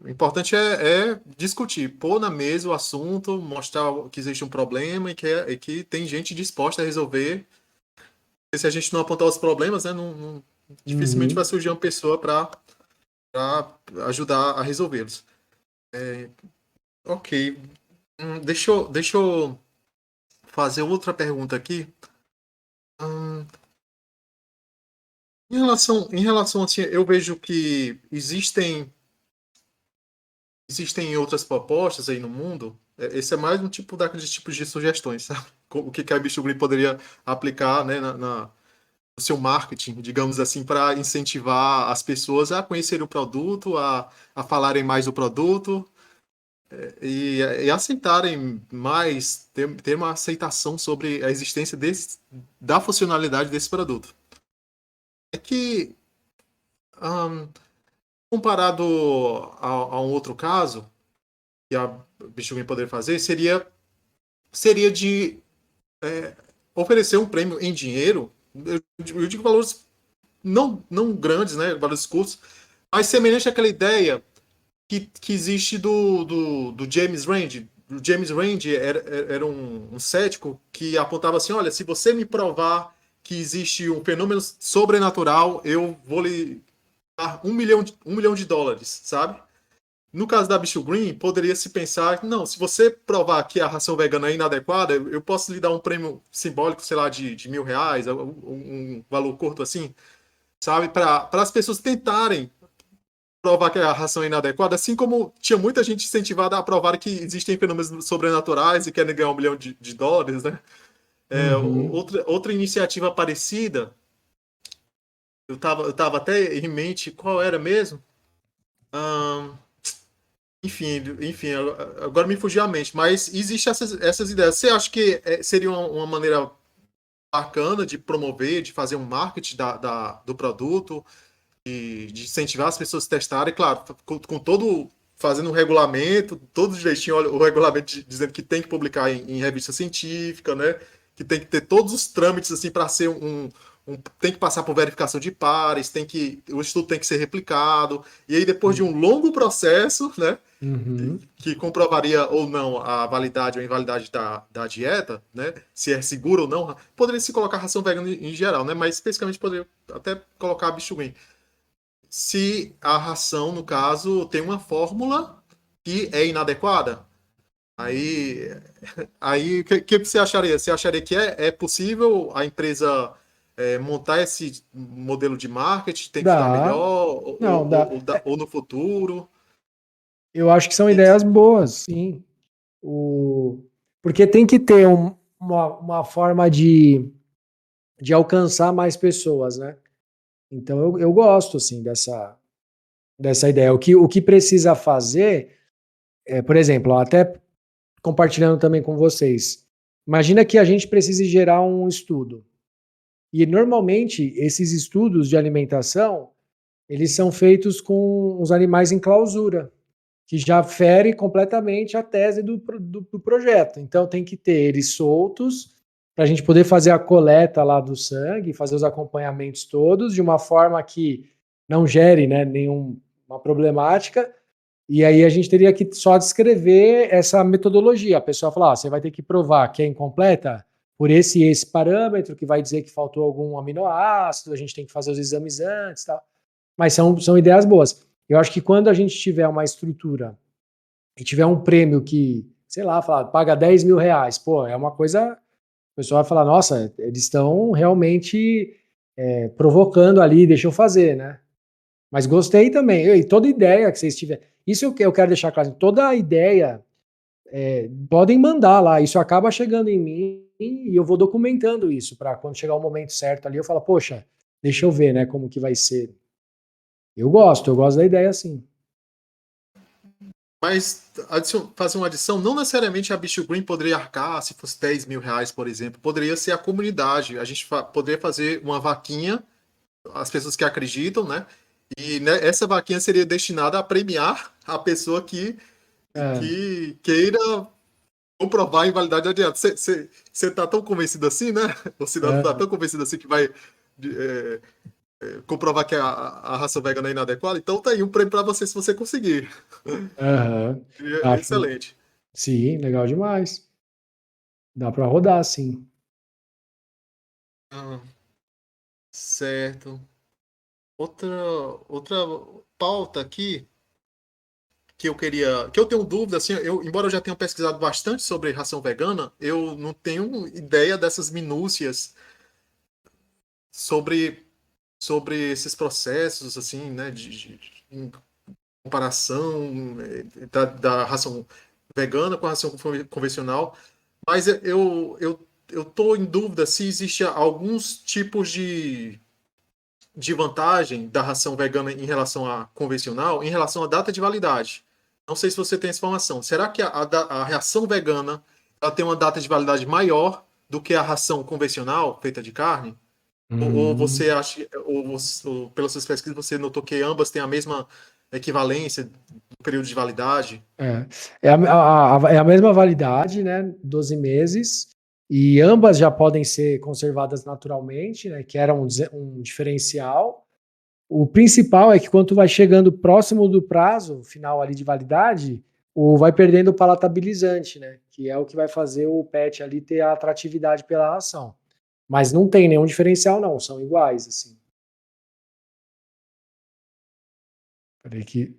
O importante é discutir, pôr na mesa o assunto, mostrar que existe um problema e que tem gente disposta a resolver. Porque se a gente não apontar os problemas, né, dificilmente vai surgir uma pessoa para ajudar a resolvê-los. Ok. Deixa eu fazer outra pergunta aqui. Em relação assim, eu vejo que existem outras propostas aí no mundo. Esse é mais um tipo daqueles tipos de sugestões, sabe? O que a Bicho Green poderia aplicar, né, no seu marketing, digamos assim, para incentivar as pessoas a conhecerem o produto, a falarem mais do produto e aceitarem mais, ter uma aceitação sobre a existência da funcionalidade desse produto. É que, comparado a um outro caso, que a Bicho Green poderia fazer, seria de oferecer um prêmio em dinheiro. Eu digo valores não grandes, né, valores curtos, mas semelhante àquela ideia que existe do James Randi. O James Randi era um cético que apontava assim, olha, se você me provar que existe um fenômeno sobrenatural, eu vou lhe dar $1 milhão, sabe? No caso da Bicho Green, poderia se pensar, não, se você provar que a ração vegana é inadequada, eu posso lhe dar um prêmio simbólico, sei lá, de R$ 1.000, um valor curto assim, sabe? Para as pessoas tentarem provar que a ração é inadequada, assim como tinha muita gente incentivada a provar que existem fenômenos sobrenaturais e querem ganhar $1 milhão, né? Outra iniciativa parecida, eu tava até em mente, qual era mesmo? Enfim, agora me fugiu a mente, mas existem essas ideias. Você acha que seria uma maneira bacana de promover, de fazer um marketing do produto, de incentivar as pessoas a testarem, claro, com todo, fazendo um regulamento, todo direitinho, olha, o regulamento dizendo que tem que publicar em revista científica, né? Que tem que ter todos os trâmites assim para ser tem que passar por verificação de pares, o estudo tem que ser replicado, e aí depois de um longo processo, né? Que comprovaria ou não a validade ou invalidade da dieta, né? Se é seguro ou não, poderia se colocar ração vegana em geral, né? Mas especificamente poderia até colocar bicho ruim. Se a ração, no caso, tem uma fórmula que é inadequada, aí o que você acharia? Você acharia que é possível a empresa montar esse modelo de marketing? Tem que ficar melhor? Não, dá. Ou no futuro? Eu acho que são ideias boas, sim. Porque tem que ter uma forma de alcançar mais pessoas, né? Então eu gosto, assim, dessa ideia. O que precisa fazer, por exemplo, ó, até compartilhando também com vocês, imagina que a gente precise gerar um estudo. E normalmente esses estudos de alimentação, eles são feitos com os animais em clausura, que já fere completamente a tese do projeto. Então tem que ter eles soltos para a gente poder fazer a coleta lá do sangue, fazer os acompanhamentos todos de uma forma que não gere, né, nenhuma problemática. E aí a gente teria que só descrever essa metodologia. A pessoa fala, você vai ter que provar que é incompleta por esse e esse parâmetro, que vai dizer que faltou algum aminoácido, a gente tem que fazer os exames antes, tal. Mas são ideias boas. Eu acho que quando a gente tiver uma estrutura e tiver um prêmio que, sei lá, paga R$ 10.000, pô, é uma coisa, o pessoal vai falar, nossa, eles estão realmente provocando ali, deixa eu fazer, né? Mas gostei também, e toda ideia que vocês tiverem, isso eu quero deixar claro, toda a ideia podem mandar lá, isso acaba chegando em mim e eu vou documentando isso, para quando chegar o momento certo ali, eu falo, poxa, deixa eu ver, né, como que vai ser. Eu gosto da ideia, sim. Mas fazer uma adição, não necessariamente a Bicho Green poderia arcar se fosse 10 mil reais, por exemplo. Poderia ser a comunidade. A gente poderia fazer uma vaquinha, as pessoas que acreditam, né? E né, essa vaquinha seria destinada a premiar a pessoa que queira comprovar a invalidade da dieta. Você tá tão convencido assim, né? O cidadão tá tão convencido assim que vai é, comprovar que a ração vegana é inadequada? Então tá aí um prêmio para você se você conseguir. Aham. Excelente. Sim, legal demais. Dá para rodar, sim. Ah, certo. Outra, outra pauta aqui que eu tenho dúvida, assim, embora eu já tenha pesquisado bastante sobre ração vegana, eu não tenho ideia dessas minúcias sobre, sobre esses processos, assim, né, em comparação da ração vegana com a ração convencional, mas eu tô em dúvida se existe alguns tipos de vantagem da ração vegana em relação à convencional, em relação à data de validade. Não sei se você tem essa informação. Será que a ração vegana ela tem uma data de validade maior do que a ração convencional feita de carne? Ou você acha, ou pelas suas pesquisas, você notou que ambas têm a mesma equivalência do período de validade? É a mesma validade, né? 12 meses. E ambas já podem ser conservadas naturalmente, né? Que era um diferencial. O principal é que quando tu vai chegando próximo do prazo final ali de validade, vai perdendo o palatabilizante, né? Que é o que vai fazer o pet ali ter a atratividade pela ração. Mas não tem nenhum diferencial, não. São iguais, assim. Peraí que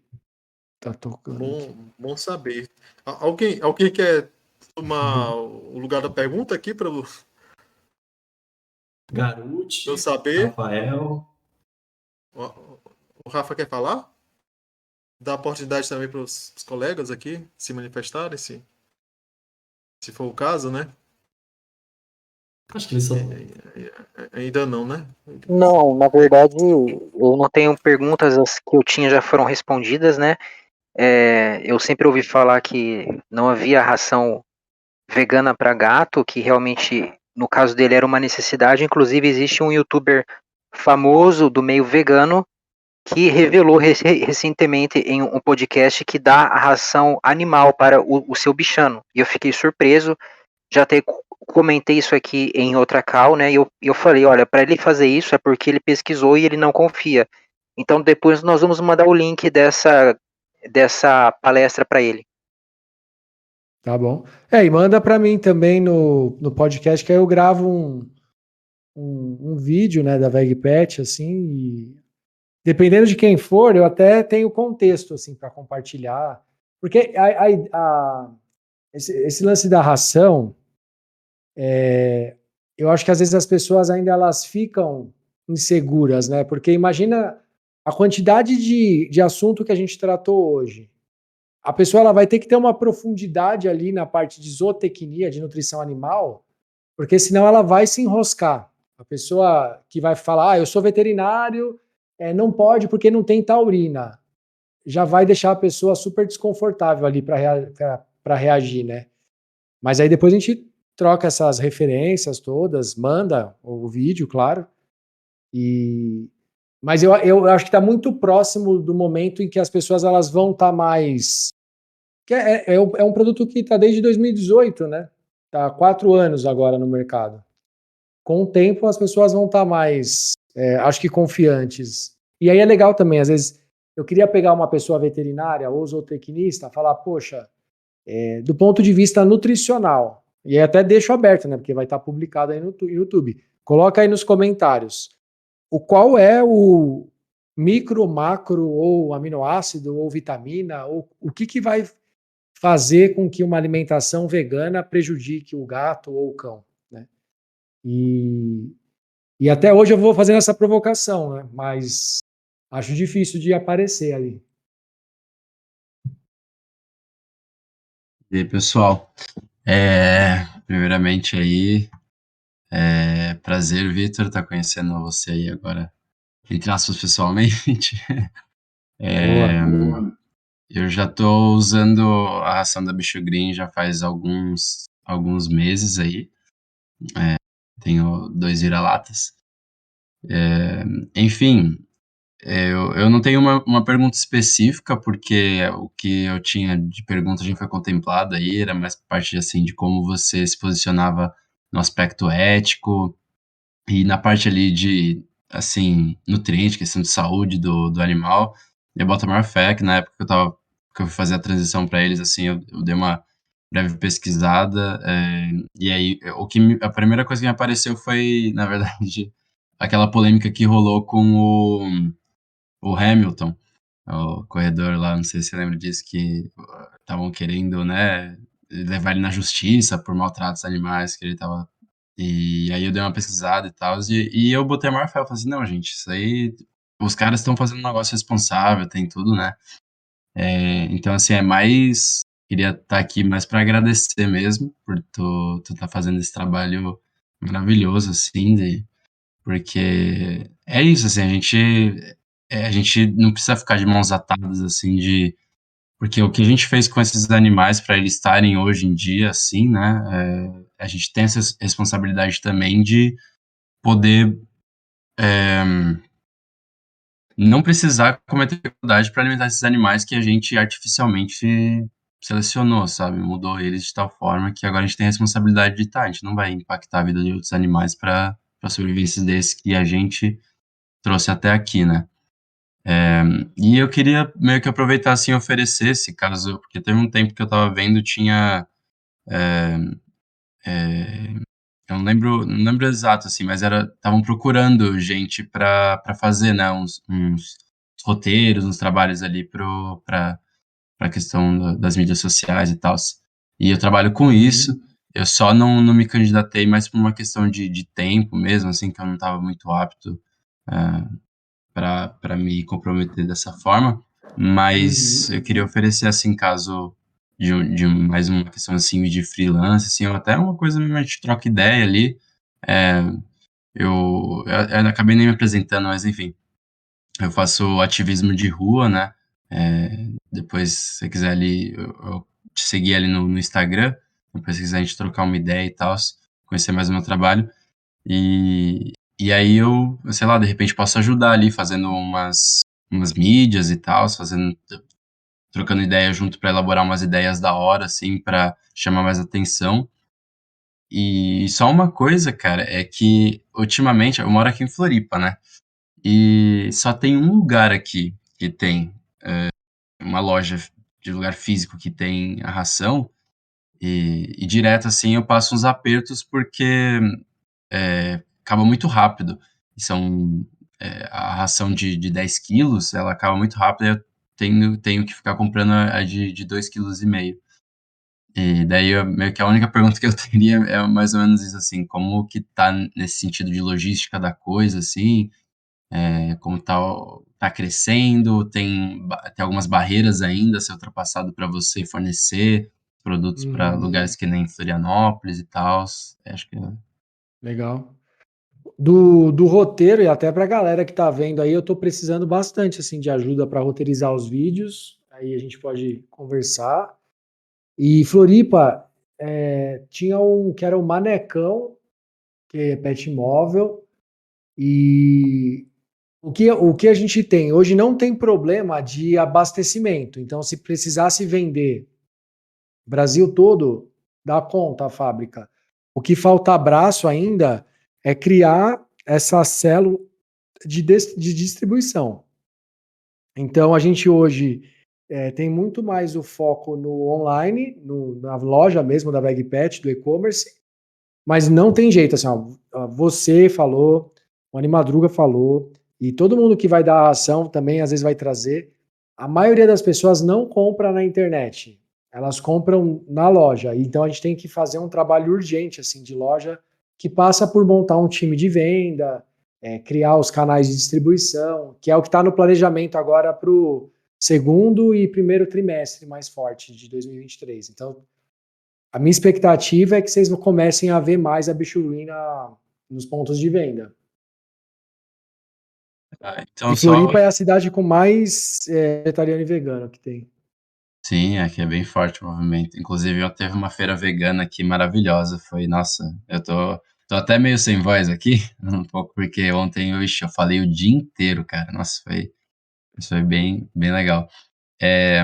tá tocando aqui. Bom saber. Alguém quer tomar o lugar da pergunta aqui para eu Garuti, saber? Rafael. O Rafa quer falar? Dar oportunidade também para os colegas aqui se manifestarem, se for o caso, né? Acho que eles só. Ainda não, né? Não, na verdade, eu não tenho perguntas, as que eu tinha já foram respondidas, né? Eu sempre ouvi falar que não havia ração vegana para gato, que realmente, no caso dele, era uma necessidade. Inclusive, existe um youtuber famoso do meio vegano que revelou recentemente em um podcast que dá a ração animal para o seu bichano. E eu fiquei surpreso, já até comentei isso aqui em outra call, né? E eu falei, olha, para ele fazer isso é porque ele pesquisou e ele não confia. Então depois nós vamos mandar o link dessa palestra para ele. Tá bom. E manda para mim também no podcast, que aí eu gravo um vídeo, né, da VegPet, assim, e dependendo de quem for, eu até tenho contexto, assim, para compartilhar. Porque esse lance da ração, eu acho que às vezes as pessoas ainda elas ficam inseguras, né? Porque imagina a quantidade de assunto que a gente tratou hoje. A pessoa ela vai ter que ter uma profundidade ali na parte de zootecnia, de nutrição animal, porque senão ela vai se enroscar. A pessoa que vai falar, eu sou veterinário, não pode porque não tem taurina, já vai deixar a pessoa super desconfortável ali para reagir, né? Mas aí depois a gente troca essas referências todas, manda o vídeo, claro. Mas eu acho que está muito próximo do momento em que as pessoas elas vão estar mais. Que é um produto que está desde 2018, né? Está há 4 anos agora no mercado. Com o tempo, as pessoas vão estar mais, acho que confiantes. E aí é legal também, às vezes, eu queria pegar uma pessoa veterinária ou zootecnista, falar, poxa, do ponto de vista nutricional, e aí até deixo aberto, né, porque vai estar publicado aí no YouTube. Coloca aí nos comentários qual é o micro, macro, ou aminoácido, ou vitamina, ou o que vai fazer com que uma alimentação vegana prejudique o gato ou o cão, né? E até hoje eu vou fazendo essa provocação, né? Mas acho difícil de aparecer ali. E aí, pessoal, primeiramente aí, prazer, Vitor, estar conhecendo você aí agora, entre aspas, pessoalmente. Boa. Eu já estou usando a ração da Bicho Green já faz alguns meses aí, tenho 2 vira-latas. Enfim, eu não tenho uma pergunta específica, porque o que eu tinha de pergunta já foi contemplado aí, era mais parte assim de como você se posicionava no aspecto ético e na parte ali de, assim, nutriente, questão de saúde do animal. Eu boto a maior fé que na época que eu fui fazer a transição para eles, assim, eu dei uma breve pesquisada, e aí a primeira coisa que me apareceu foi, na verdade, aquela polêmica que rolou com o Hamilton, o corredor lá, não sei se você lembra disso, que estavam querendo, né, levar ele na justiça por maltratos animais que ele estava. E aí eu dei uma pesquisada e tal, e eu botei a maior fé, eu falei assim, não, gente, isso aí, os caras estão fazendo um negócio responsável, tem tudo, né? Então, assim, queria estar aqui mais para agradecer mesmo, por tu tá fazendo esse trabalho maravilhoso, assim, porque é isso, assim, a gente não precisa ficar de mãos atadas, assim, porque o que a gente fez com esses animais para eles estarem hoje em dia, assim, né, a gente tem essa responsabilidade também de poder não precisar cometer dificuldade para alimentar esses animais que a gente artificialmente selecionou, sabe, mudou eles de tal forma que agora a gente tem a responsabilidade de, tá, a gente não vai impactar a vida de outros animais para sobrevivência desses que a gente trouxe até aqui, né. E eu queria meio que aproveitar, assim, e oferecer esse caso, porque teve um tempo que eu estava vendo, tinha, eu não lembro exato, assim, mas estavam procurando gente para fazer, né, uns roteiros, uns trabalhos ali para a questão das mídias sociais e tal. E eu trabalho com isso, eu só não me candidatei mais por uma questão de tempo mesmo, assim, que eu não estava muito apto para me comprometer dessa forma, mas eu queria oferecer, assim, caso de mais uma questão, assim, de freelance, assim, ou até uma coisa mesmo, a gente troca ideia ali. É, eu acabei nem me apresentando, mas enfim, eu faço ativismo de rua, né? Depois, se você quiser ali, eu te seguir ali no Instagram, depois se quiser a gente trocar uma ideia e tal, conhecer mais o meu trabalho. E aí eu, sei lá, de repente posso ajudar ali, fazendo umas mídias e tal, trocando ideia junto para elaborar umas ideias da hora, assim, para chamar mais atenção. E só uma coisa, cara, é que ultimamente eu moro aqui em Floripa, né? E só tem um lugar aqui que tem uma loja de lugar físico que tem a ração, e direto assim eu passo uns apertos porque acaba muito rápido. A ração de 10 quilos, ela acaba muito rápido, e eu tenho que ficar comprando a de 2,5 kg. E daí, meio que a única pergunta que eu teria é mais ou menos isso, assim, como que tá nesse sentido de logística da coisa, assim, como tá crescendo, tem algumas barreiras ainda a ser ultrapassado para você fornecer produtos para lugares que nem Florianópolis e tal. Acho que Legal. Do roteiro e até pra galera que tá vendo aí, eu tô precisando bastante assim de ajuda para roteirizar os vídeos. Aí a gente pode conversar. E Floripa tinha um que era um Manecão, que é pet móvel. E o que a gente tem? Hoje não tem problema de abastecimento. Então, se precisasse vender Brasil todo, dá conta a fábrica. O que falta braço ainda é criar essa célula de distribuição. Então, a gente hoje tem muito mais o foco no online, na loja mesmo da Bagpet, do e-commerce, mas não tem jeito, assim, ó, você falou, o Animadruga falou, e todo mundo que vai dar a ação também às vezes vai trazer. A maioria das pessoas não compra na internet, elas compram na loja. Então a gente tem que fazer um trabalho urgente assim de loja que passa por montar um time de venda, criar os canais de distribuição, que é o que está no planejamento agora para o segundo e primeiro trimestre mais forte de 2023. Então a minha expectativa é que vocês comecem a ver mais a Bichurri nos pontos de venda. Então, E Floripa é a cidade com mais vegetariano e vegano que tem. Sim, aqui é bem forte o movimento. Inclusive, eu teve uma feira vegana aqui maravilhosa. Foi, nossa, eu tô até meio sem voz aqui, um pouco, porque ontem eu falei o dia inteiro, cara. Nossa, isso foi bem, bem legal. É,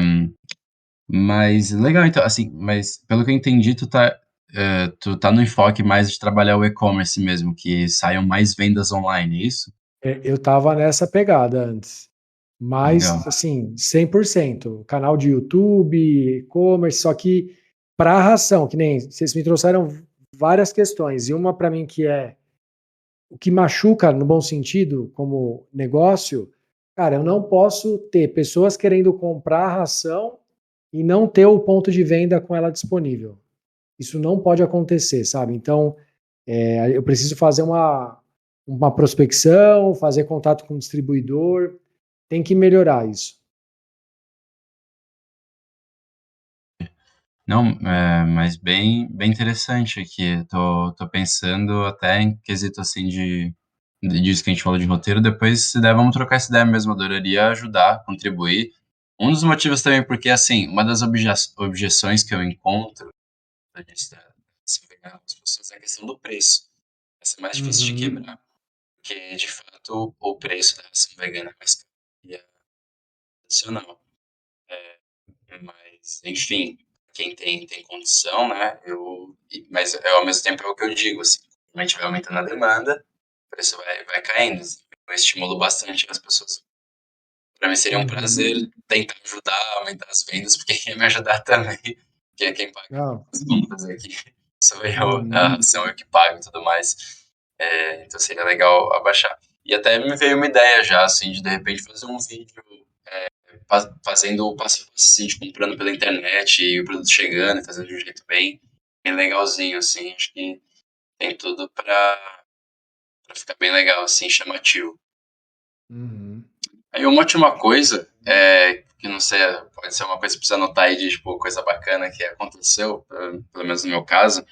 mas legal, então, assim, mas pelo que eu entendi, tu tá no enfoque mais de trabalhar o e-commerce mesmo, que saiam mais vendas online, é isso? Eu estava nessa pegada antes. Legal. Mas, assim, 100%. Canal de YouTube, e-commerce, só que para a ração, que nem vocês me trouxeram várias questões. E uma para mim que é o que machuca, no bom sentido, como negócio, cara, eu não posso ter pessoas querendo comprar a ração e não ter o ponto de venda com ela disponível. Isso não pode acontecer, sabe? Então, eu preciso fazer uma prospecção, fazer contato com o distribuidor, tem que melhorar isso. Não, mas bem interessante aqui. Tô pensando até em quesito assim disso que a gente falou de roteiro. Depois, se der, vamos trocar essa ideia mesmo. Adoraria ajudar, contribuir. Um dos motivos também, porque assim, uma das objeções que eu encontro da gente se pegar as pessoas é a questão do preço. Essa é mais difícil de Uhum. quebrar, porque de fato o preço da ração vegana é mais caro que a tradicional. Mas, enfim, quem tem condição, né? Mas ao mesmo tempo é o que eu digo, assim, a gente vai aumentando a demanda, o preço vai caindo. Assim, eu estimulo bastante as pessoas. Para mim seria um prazer Uhum. tentar ajudar a aumentar as vendas, porque quem me ajudar também, que é quem paga Ah, as contas aqui, sou eu, uhum. sou eu que pago e tudo mais. Então seria legal abaixar. E até me veio uma ideia já, assim, de repente fazer um vídeo fazendo o passo a passo, assim, de comprando pela internet e o produto chegando e fazendo de um jeito bem legalzinho, assim. Acho que tem tudo pra ficar bem legal, assim, chamativo. Uhum. Aí uma última coisa, que não sei, pode ser uma coisa que precisa anotar aí de, tipo, coisa bacana que aconteceu, pelo menos no meu caso,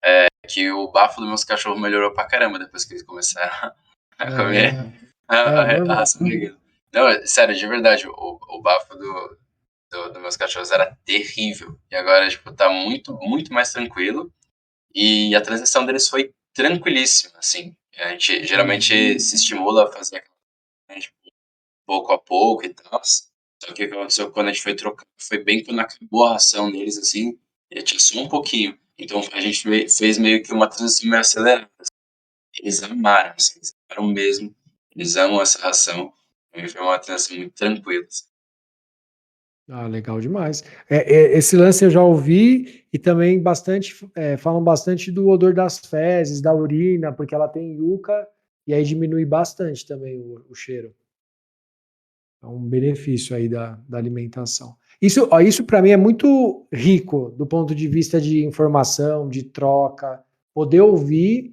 é que o bafo dos meus cachorros melhorou pra caramba depois que eles começaram a comer É a normal. ração vegana. Não, sério, de verdade, o bafo dos meus cachorros era terrível. E agora, tipo, tá muito, muito mais tranquilo. E a transição deles foi tranquilíssima, assim. A gente geralmente Uhum. se estimula a fazer aquela coisa, tipo, pouco a pouco e tal. Só que o que aconteceu quando a gente foi trocar, foi bem quando acabou a ração deles, assim, e tinha só um pouquinho. Então a gente fez meio que uma transição meio acelerada. Eles amaram, assim, eles amaram mesmo. Eles amam essa ração. E foi uma transição muito tranquila, assim. Ah, legal demais. Esse lance eu já ouvi e também falam bastante do odor das fezes, da urina, porque ela tem yuca e aí diminui bastante também o cheiro. É um benefício aí da alimentação. Isso para mim é muito rico do ponto de vista de informação, de troca, poder ouvir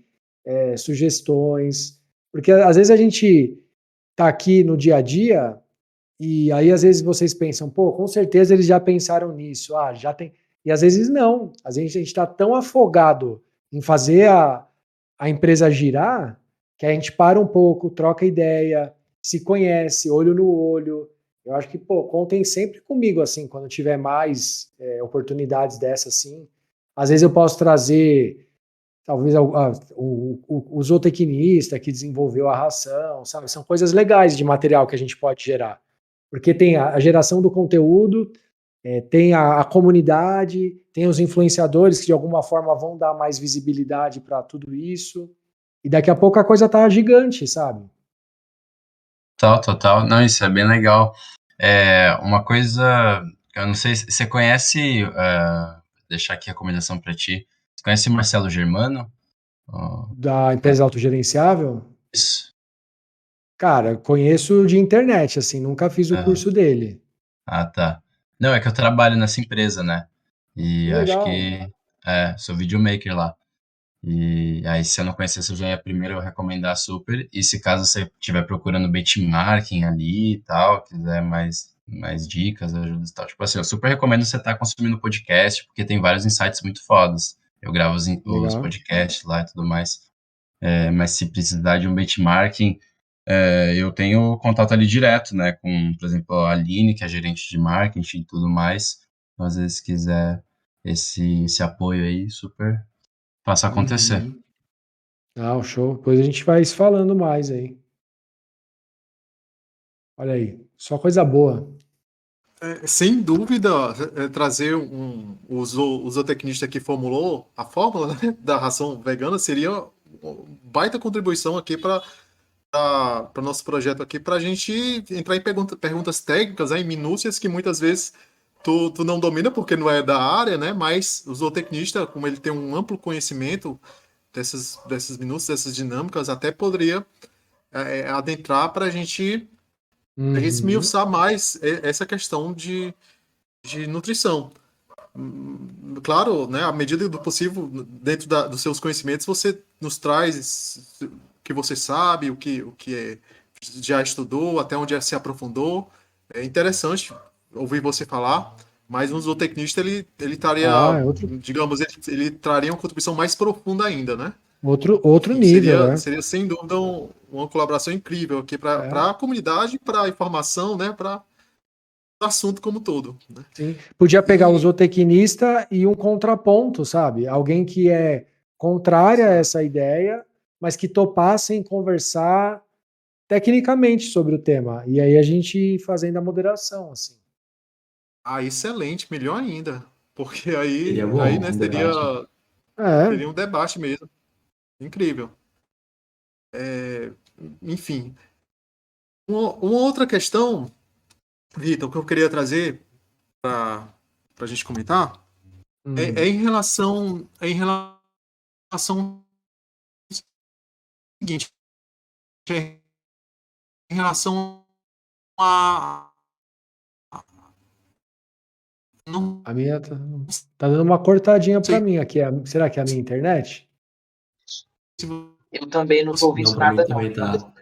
sugestões, porque às vezes a gente está aqui no dia a dia e aí às vezes vocês pensam, pô, com certeza eles já pensaram nisso, já tem. E às vezes não, às vezes a gente está tão afogado em fazer a empresa girar que a gente para um pouco, troca ideia, se conhece, olho no olho. Eu acho que, pô, contem sempre comigo, assim, quando tiver mais oportunidades dessas, assim. Às vezes eu posso trazer, talvez, o zootecnista que desenvolveu a ração, sabe? São coisas legais de material que a gente pode gerar. Porque tem a geração do conteúdo, tem a comunidade, tem os influenciadores que de alguma forma vão dar mais visibilidade para tudo isso. E daqui a pouco a coisa tá gigante, sabe? Total. Não, isso é bem legal. Uma coisa, eu não sei se você conhece, deixar aqui a recomendação para ti. Você conhece o Marcelo Germano? Oh, Da empresa autogerenciável. isso. Cara, conheço de internet, assim, nunca fiz o Ah, curso dele. tá. Não, é que eu trabalho nessa empresa, né? E Que acho legal. que sou videomaker lá. E aí, se eu não conhecesse, eu já ia primeiro recomendar super. E se caso você estiver procurando benchmarking ali e tal, quiser mais mais dicas, ajudas e tal. Tipo assim, eu super recomendo você estar consumindo podcast, porque tem vários insights muito fodas. Eu gravo os Legal. podcasts lá e tudo mais. Mas se precisar de um benchmarking, eu tenho contato ali direto, né, com, por exemplo, a Aline, que é gerente de marketing e tudo mais. Então, às vezes, se quiser esse apoio aí, super faça acontecer. Uhum. Ah, show. Depois a gente vai se falando mais aí. Olha aí, só coisa boa. Sem dúvida, trazer o zootecnista que formulou a fórmula, né, da ração vegana seria uma baita contribuição aqui para o nosso projeto aqui, para a gente entrar em perguntas técnicas, né, em minúcias que muitas vezes tu não domina porque não é da área, né? Mas o zootecnista, como ele tem um amplo conhecimento dessas minúcias, dessas dinâmicas, até poderia adentrar para a gente Uhum. esmiuçar mais essa questão de nutrição. Claro, né, à medida do possível, dentro dos seus conhecimentos, você nos traz o que você sabe, o que já estudou, até onde se aprofundou. É interessante ouvir você falar, mas um zootecnista, ele estaria, Ah, é outro, digamos, ele traria uma contribuição mais profunda ainda, né? outro Enfim, nível, seria, é. seria sem dúvida uma colaboração incrível aqui É, para a comunidade, para a informação, né, para o assunto como um todo, né? sim. Podia pegar um E zootecnista e um contraponto, sabe? Alguém que é contrária a essa ideia, mas que topassem conversar tecnicamente sobre o tema. E aí a gente fazendo a moderação, assim. excelente, melhor ainda, porque Seria aí, bom né, um seria, debate. É, seria um debate mesmo, incrível. É, enfim, uma outra questão, Vitor, que eu queria trazer para a gente comentar é hum, em relação ao seguinte, é em relação a não a minha tá dando uma cortadinha para sei mim aqui. Será que é a minha internet? se Eu também não tô ouvindo Não, para mim nada, não. também tá.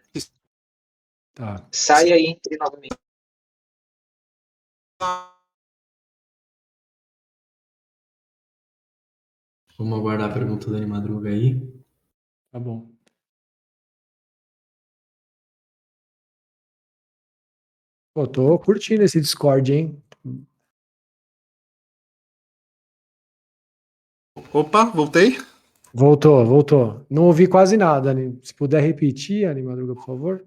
Tá. Sai aí, entre novamente. Vamos aguardar a pergunta da Dani Madruga aí. Tá bom. Pô, tô curtindo esse Discord, hein? Opa, voltei. Voltou. Não ouvi quase nada, Ani. Se puder repetir, Ani Madruga, por favor.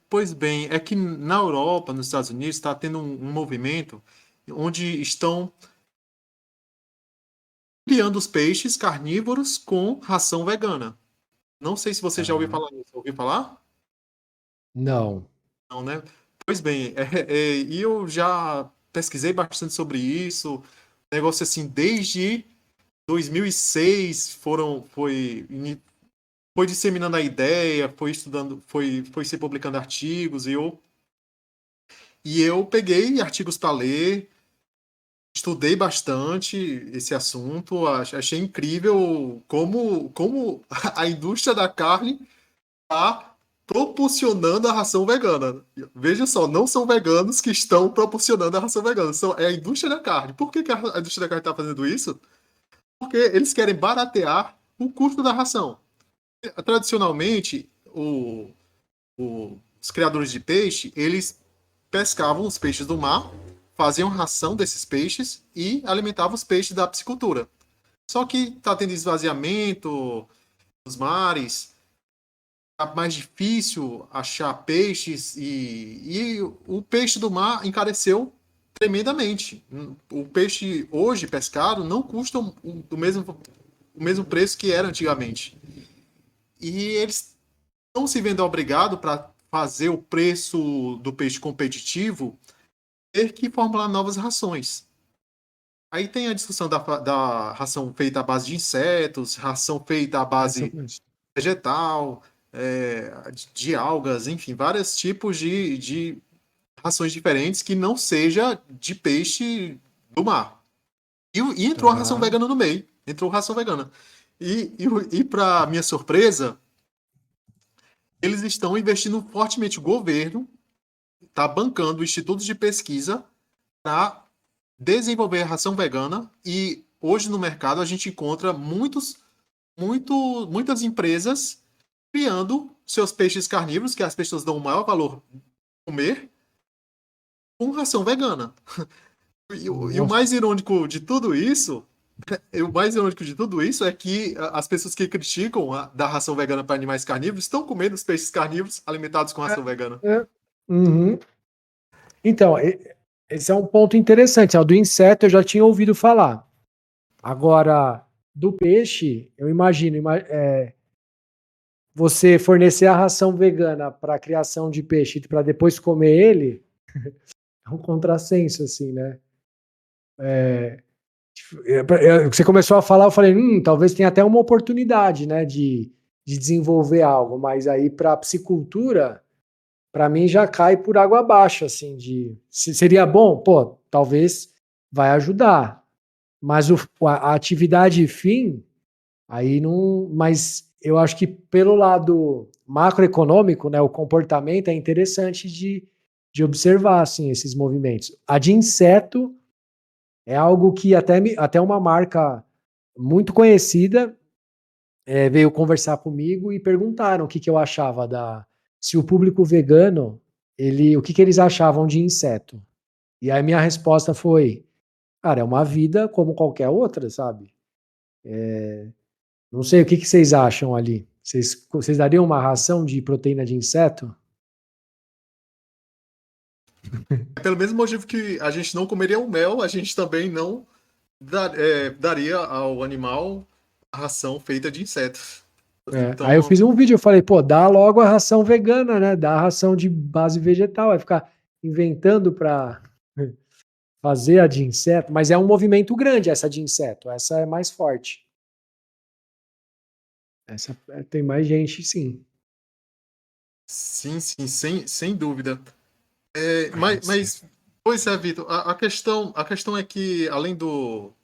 Pois bem, é que na Europa, nos Estados Unidos, está tendo um movimento onde estão criando os peixes carnívoros com ração vegana. Não sei se você já ouviu Ah, falar nisso. Ouviu falar? não. Não, né? Pois bem, e eu já pesquisei bastante sobre isso. Negócio assim, desde 2006 foi disseminando a ideia, foi estudando, foi se publicando artigos e eu peguei artigos para ler, estudei bastante esse assunto, achei incrível como a indústria da carne está proporcionando a ração vegana. Veja só, não são veganos que estão proporcionando a ração vegana, é a indústria da carne. Por que a indústria da carne está fazendo isso? Porque eles querem baratear o custo da ração. Tradicionalmente, os criadores de peixe, eles pescavam os peixes do mar, faziam ração desses peixes e alimentavam os peixes da piscicultura. Só que está tendo esvaziamento dos mares, tá mais difícil achar peixes e o peixe do mar encareceu tremendamente. O peixe hoje pescado não custa o mesmo preço que era antigamente. E eles estão se vendo obrigados para fazer o preço do peixe competitivo, ter que formular novas rações. Aí tem a discussão da ração feita à base de insetos, ração feita à Essa eu base conheço. vegetal, de algas, enfim, vários tipos de rações diferentes que não seja de peixe do mar. E entrou a ração Tá. vegana no meio. Entrou ração vegana. E para minha surpresa, eles estão investindo fortemente, o governo está bancando institutos de pesquisa para desenvolver a ração vegana, e hoje no mercado a gente encontra muitas empresas criando seus peixes carnívoros, que as pessoas dão o maior valor comer, com ração vegana. E o mais irônico de tudo isso, é que as pessoas que criticam da ração vegana para animais carnívoros estão comendo os peixes carnívoros alimentados com ração vegana. Uhum. Então, esse é um ponto interessante. Do inseto eu já tinha ouvido falar. Agora, do peixe, eu imagino, você fornecer a ração vegana para a criação de peixe para depois comer ele, é um contrassenso, assim, né? Você começou a falar, eu falei, talvez tenha até uma oportunidade, né, de desenvolver algo, mas aí para a piscicultura, para mim já cai por água abaixo, assim, seria bom? Pô, talvez vai ajudar, mas a atividade fim, aí não, mas eu acho que pelo lado macroeconômico, né, o comportamento é interessante de observar, assim, esses movimentos. A de inseto é algo que até uma marca muito conhecida veio conversar comigo e perguntaram o que eu achava se o público vegano, o que eles achavam de inseto. E aí minha resposta foi, cara, é uma vida como qualquer outra, sabe? Não sei, o que vocês acham ali? Vocês dariam uma ração de proteína de inseto? Pelo mesmo motivo que a gente não comeria o mel, a gente também não daria ao animal a ração feita de insetos. Então, Aí eu fiz um vídeo, eu falei, pô, dá logo a ração vegana, né? Dá a ração de base vegetal, vai ficar inventando para fazer a de inseto, mas é um movimento grande essa de inseto, essa é mais forte. Essa tem mais gente, sim. sim, sem dúvida. Mas, pois é, Vitor, a questão é que, além do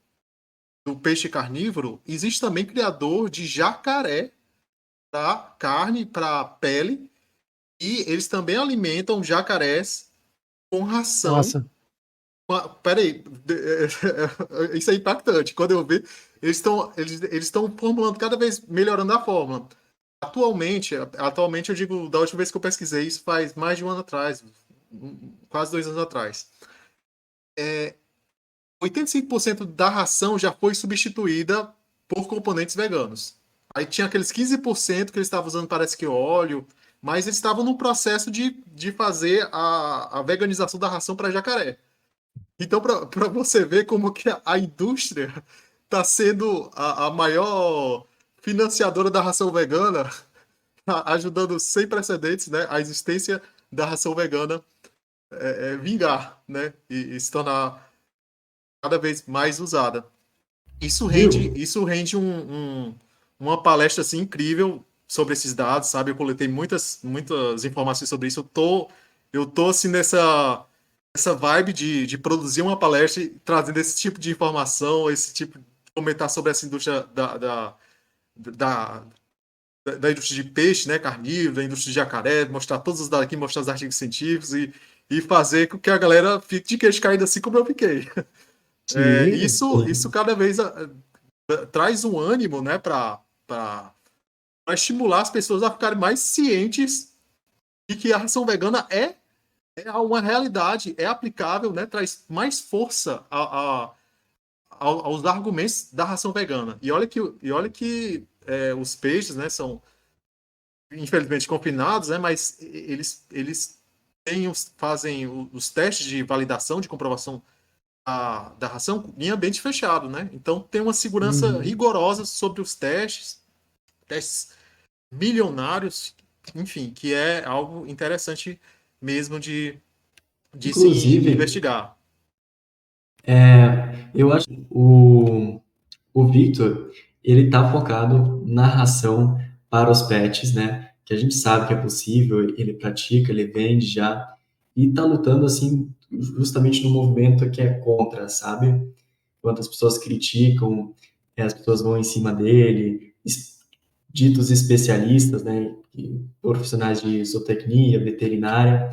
peixe carnívoro, existe também criador de jacaré para carne, para pele, e eles também alimentam jacarés com ração. Nossa. Peraí, isso é impactante. Quando eu vi, eles estão formulando cada vez melhorando a fórmula. Atualmente eu digo, da última vez que eu pesquisei, isso faz mais de um ano atrás, quase 2 anos atrás. 85% da ração já foi substituída por componentes veganos. Aí tinha aqueles 15% que eles estavam usando, parece que óleo, mas eles estavam no processo de fazer a veganização da ração para jacaré. Então, para você ver como que a indústria está sendo a maior financiadora da ração vegana, ajudando sem precedentes, né, a existência da ração vegana vingar, né, e se tornar cada vez mais usada. Isso rende uma palestra assim, incrível sobre esses dados, sabe? Eu coletei muitas informações sobre isso. Eu tô assim nessa vibe de produzir uma palestra trazendo esse tipo de informação, esse tipo de comentar sobre essa indústria da indústria de peixe, né, carnívoro, da indústria de jacaré, mostrar todos os dados aqui, mostrar os artigos científicos e fazer com que a galera fique de queixo caído assim como eu fiquei. Isso cada vez traz um ânimo, né, para estimular as pessoas a ficarem mais cientes de que a ração vegana é uma realidade, é aplicável, né, traz mais força aos argumentos da ração vegana. E olha que os peixes, né, são infelizmente confinados, né, mas eles fazem os testes de validação, de comprovação da ração em ambiente fechado, né? Então tem uma segurança rigorosa sobre os testes milionários, enfim, que é algo interessante mesmo de se investigar. Eu acho que o Victor, ele tá focado na ração para os pets, né? Que a gente sabe que é possível, ele pratica, ele vende já, e tá lutando, assim, justamente no movimento que é contra, sabe? Quando as pessoas criticam, as pessoas vão em cima dele, ditos especialistas, né? Profissionais de zootecnia, veterinária,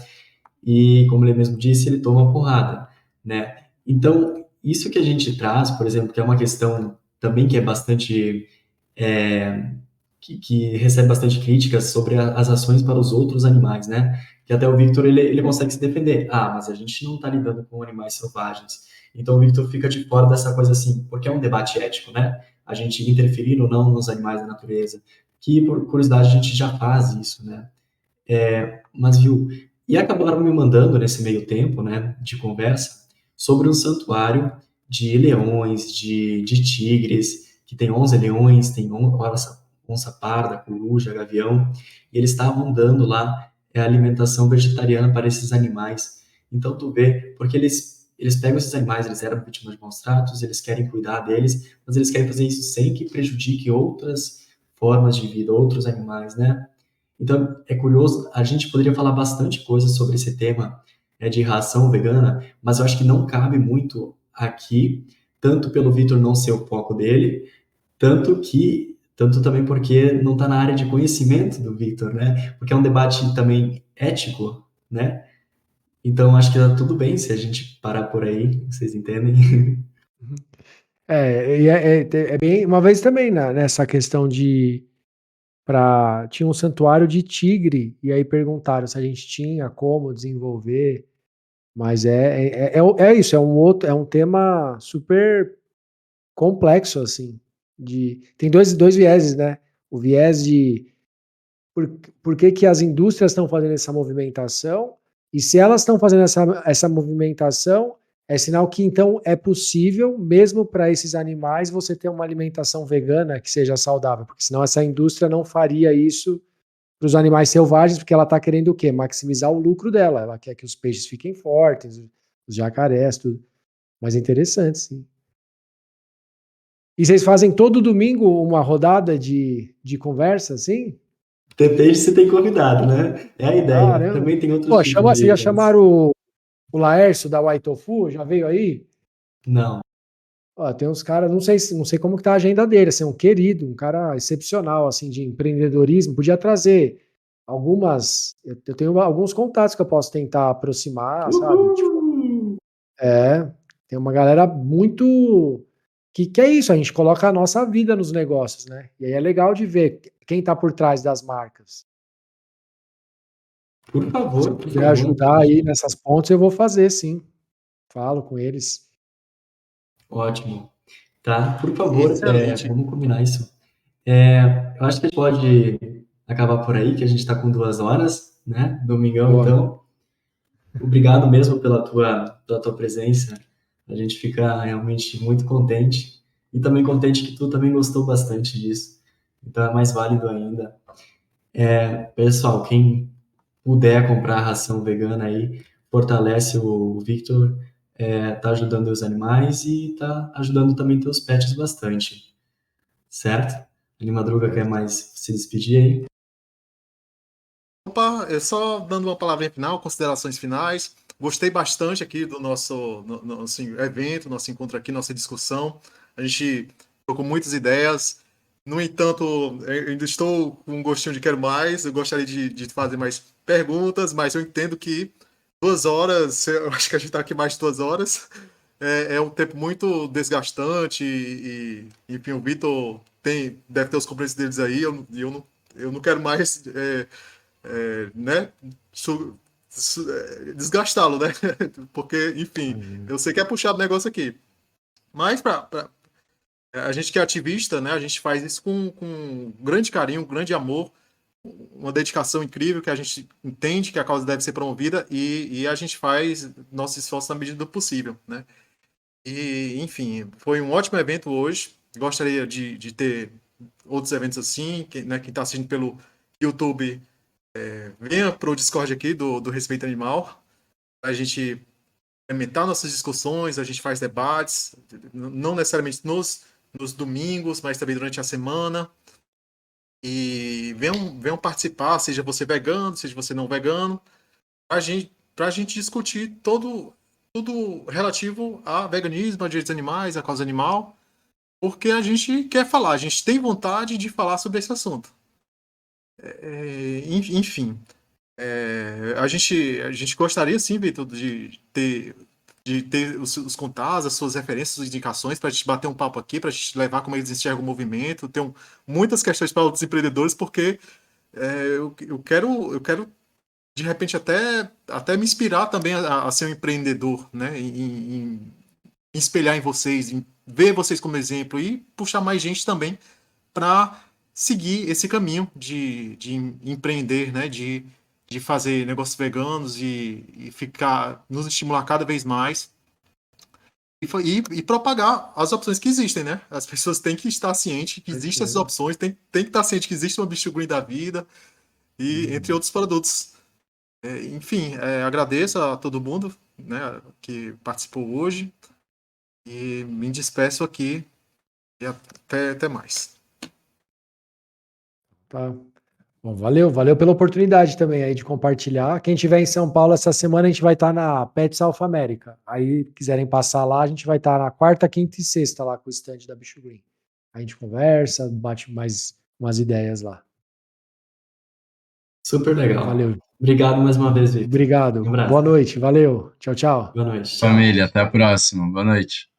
e, como ele mesmo disse, ele toma porrada, né? Então, isso que a gente traz, por exemplo, que é uma questão também que é bastante, é, que recebe bastante críticas sobre as ações para os outros animais, né? Que até o Victor, ele consegue se defender. Ah, mas a gente não está lidando com animais selvagens. Então, o Victor fica de fora dessa coisa assim, porque é um debate ético, né? A gente interferir ou não nos animais da natureza. Que, por curiosidade, a gente já faz isso, né? Mas viu, e acabaram me mandando nesse meio tempo, né, de conversa, sobre um santuário de leões, de tigres, que tem 11 leões, tem onça parda, coruja, gavião, e eles estavam dando lá alimentação vegetariana para esses animais. Então tu vê, porque eles pegam esses animais, eles eram vítimas de maus tratos, eles querem cuidar deles, mas eles querem fazer isso sem que prejudique outras formas de vida, outros animais, né? Então, é curioso, a gente poderia falar bastante coisa sobre esse tema, de ração vegana, mas eu acho que não cabe muito aqui, tanto pelo Vitor não ser o foco dele, tanto também porque não está na área de conhecimento do Vitor, né? Porque é um debate também ético, né? Então, acho que tá tudo bem se a gente parar por aí, vocês entendem? É bem. Uma vez também nessa questão de. Tinha um santuário de tigre, e aí perguntaram se a gente tinha como desenvolver, mas é isso, é um tema super complexo, assim. Tem dois vieses, né? O viés de por, por que, que as indústrias estão fazendo essa movimentação, e se elas estão fazendo essa movimentação, é sinal que então é possível, mesmo para esses animais, você ter uma alimentação vegana que seja saudável, porque senão essa indústria não faria isso para os animais selvagens, porque ela está querendo o quê? Maximizar o lucro dela. Ela quer que os peixes fiquem fortes, os jacarés, tudo. Mas é interessante, sim. E vocês fazem todo domingo uma rodada de conversa, assim? Depende se tem convidado, né? É a ideia. Caramba. Também tem outros Pô, tipos vocês de já eventos. chamaram o Laércio da White Tofu? Já veio aí? Não. Ó, tem uns caras, não sei como que tá a agenda dele, assim, um querido, um cara excepcional, assim, de empreendedorismo. Podia trazer eu tenho alguns contatos que eu posso tentar aproximar, sabe? Tipo, Uhul! tem uma galera muito que é isso, a gente coloca a nossa vida nos negócios, né? E aí é legal de ver quem tá por trás das marcas. Por Se eu favor, por puder favor. ajudar aí nessas pontes, eu vou fazer, sim. Falo com eles. Ótimo. Tá? Por favor, Excelente. vamos combinar isso. Eu acho que a gente pode acabar por aí, que a gente está com 2 horas, né? Domingão, Boa. então. Obrigado mesmo pela tua presença. A gente fica realmente muito contente. E também contente que tu também gostou bastante disso. Então é mais válido ainda. Pessoal, quem puder comprar ração vegana aí, fortalece o Victor, tá ajudando os animais e tá ajudando também teus pets bastante, certo? A Madruga quer mais se despedir aí? Opa, só dando uma palavrinha final, considerações finais. Gostei bastante aqui do nosso evento, nosso encontro aqui, nossa discussão. A gente trocou muitas ideias. No entanto, eu ainda estou com um gostinho de quero mais. Eu gostaria de fazer mais perguntas, mas eu entendo que 2 horas, eu acho que a gente está aqui mais de 2 horas. É um tempo muito desgastante enfim, o Vitor deve ter os compromissos deles aí. Eu não quero mais. Né, desgastá-lo, né? Porque, enfim, Imagina. eu sei que é puxado o negócio aqui. Mas a gente que é ativista, né? A gente faz isso com grande carinho, grande amor, uma dedicação incrível que a gente entende que a causa deve ser promovida e a gente faz nosso esforço na medida do possível, né? E, enfim, foi um ótimo evento hoje. Gostaria de ter outros eventos assim, né, quem está assistindo pelo YouTube, venha para o Discord aqui do Respeito Animal. A gente aumentar nossas discussões, a gente faz debates, não necessariamente nos domingos, mas também durante a semana. E venham participar, seja você vegano, seja você não vegano, para a gente discutir tudo relativo a veganismo, a direitos animais, a causa animal, porque a gente quer falar, a gente tem vontade de falar sobre esse assunto. Enfim, A gente gostaria, sim, Vitor, de ter os contatos, as suas referências, as indicações, para a gente bater um papo aqui, para a gente levar como eles enxergam o movimento. Tem muitas questões para outros empreendedores, porque eu quero, de repente, até me inspirar também a ser um empreendedor, né? Em espelhar em vocês, em ver vocês como exemplo e puxar mais gente também para seguir esse caminho de empreender, né? De fazer negócios veganos e nos estimular cada vez mais e propagar as opções que existem, né? As pessoas têm que estar cientes que existem essas opções, tem que estar ciente que existe uma Bicho Green da vida e entre outros produtos. Enfim, agradeço a todo mundo, né, que participou hoje e me despeço aqui e até mais. Tá. Bom, valeu pela oportunidade também aí de compartilhar. Quem estiver em São Paulo essa semana, a gente vai estar na Pet South America. Aí, quiserem passar lá, a gente vai estar na quarta, quinta e sexta lá com o stand da Bicho Green. A gente conversa, bate mais umas ideias lá. Super legal. Valeu. Obrigado mais uma vez, Victor. Obrigado. Um abraço. Boa noite. Valeu. Tchau, tchau. Boa noite. Tchau. Família, até a próxima. Boa noite.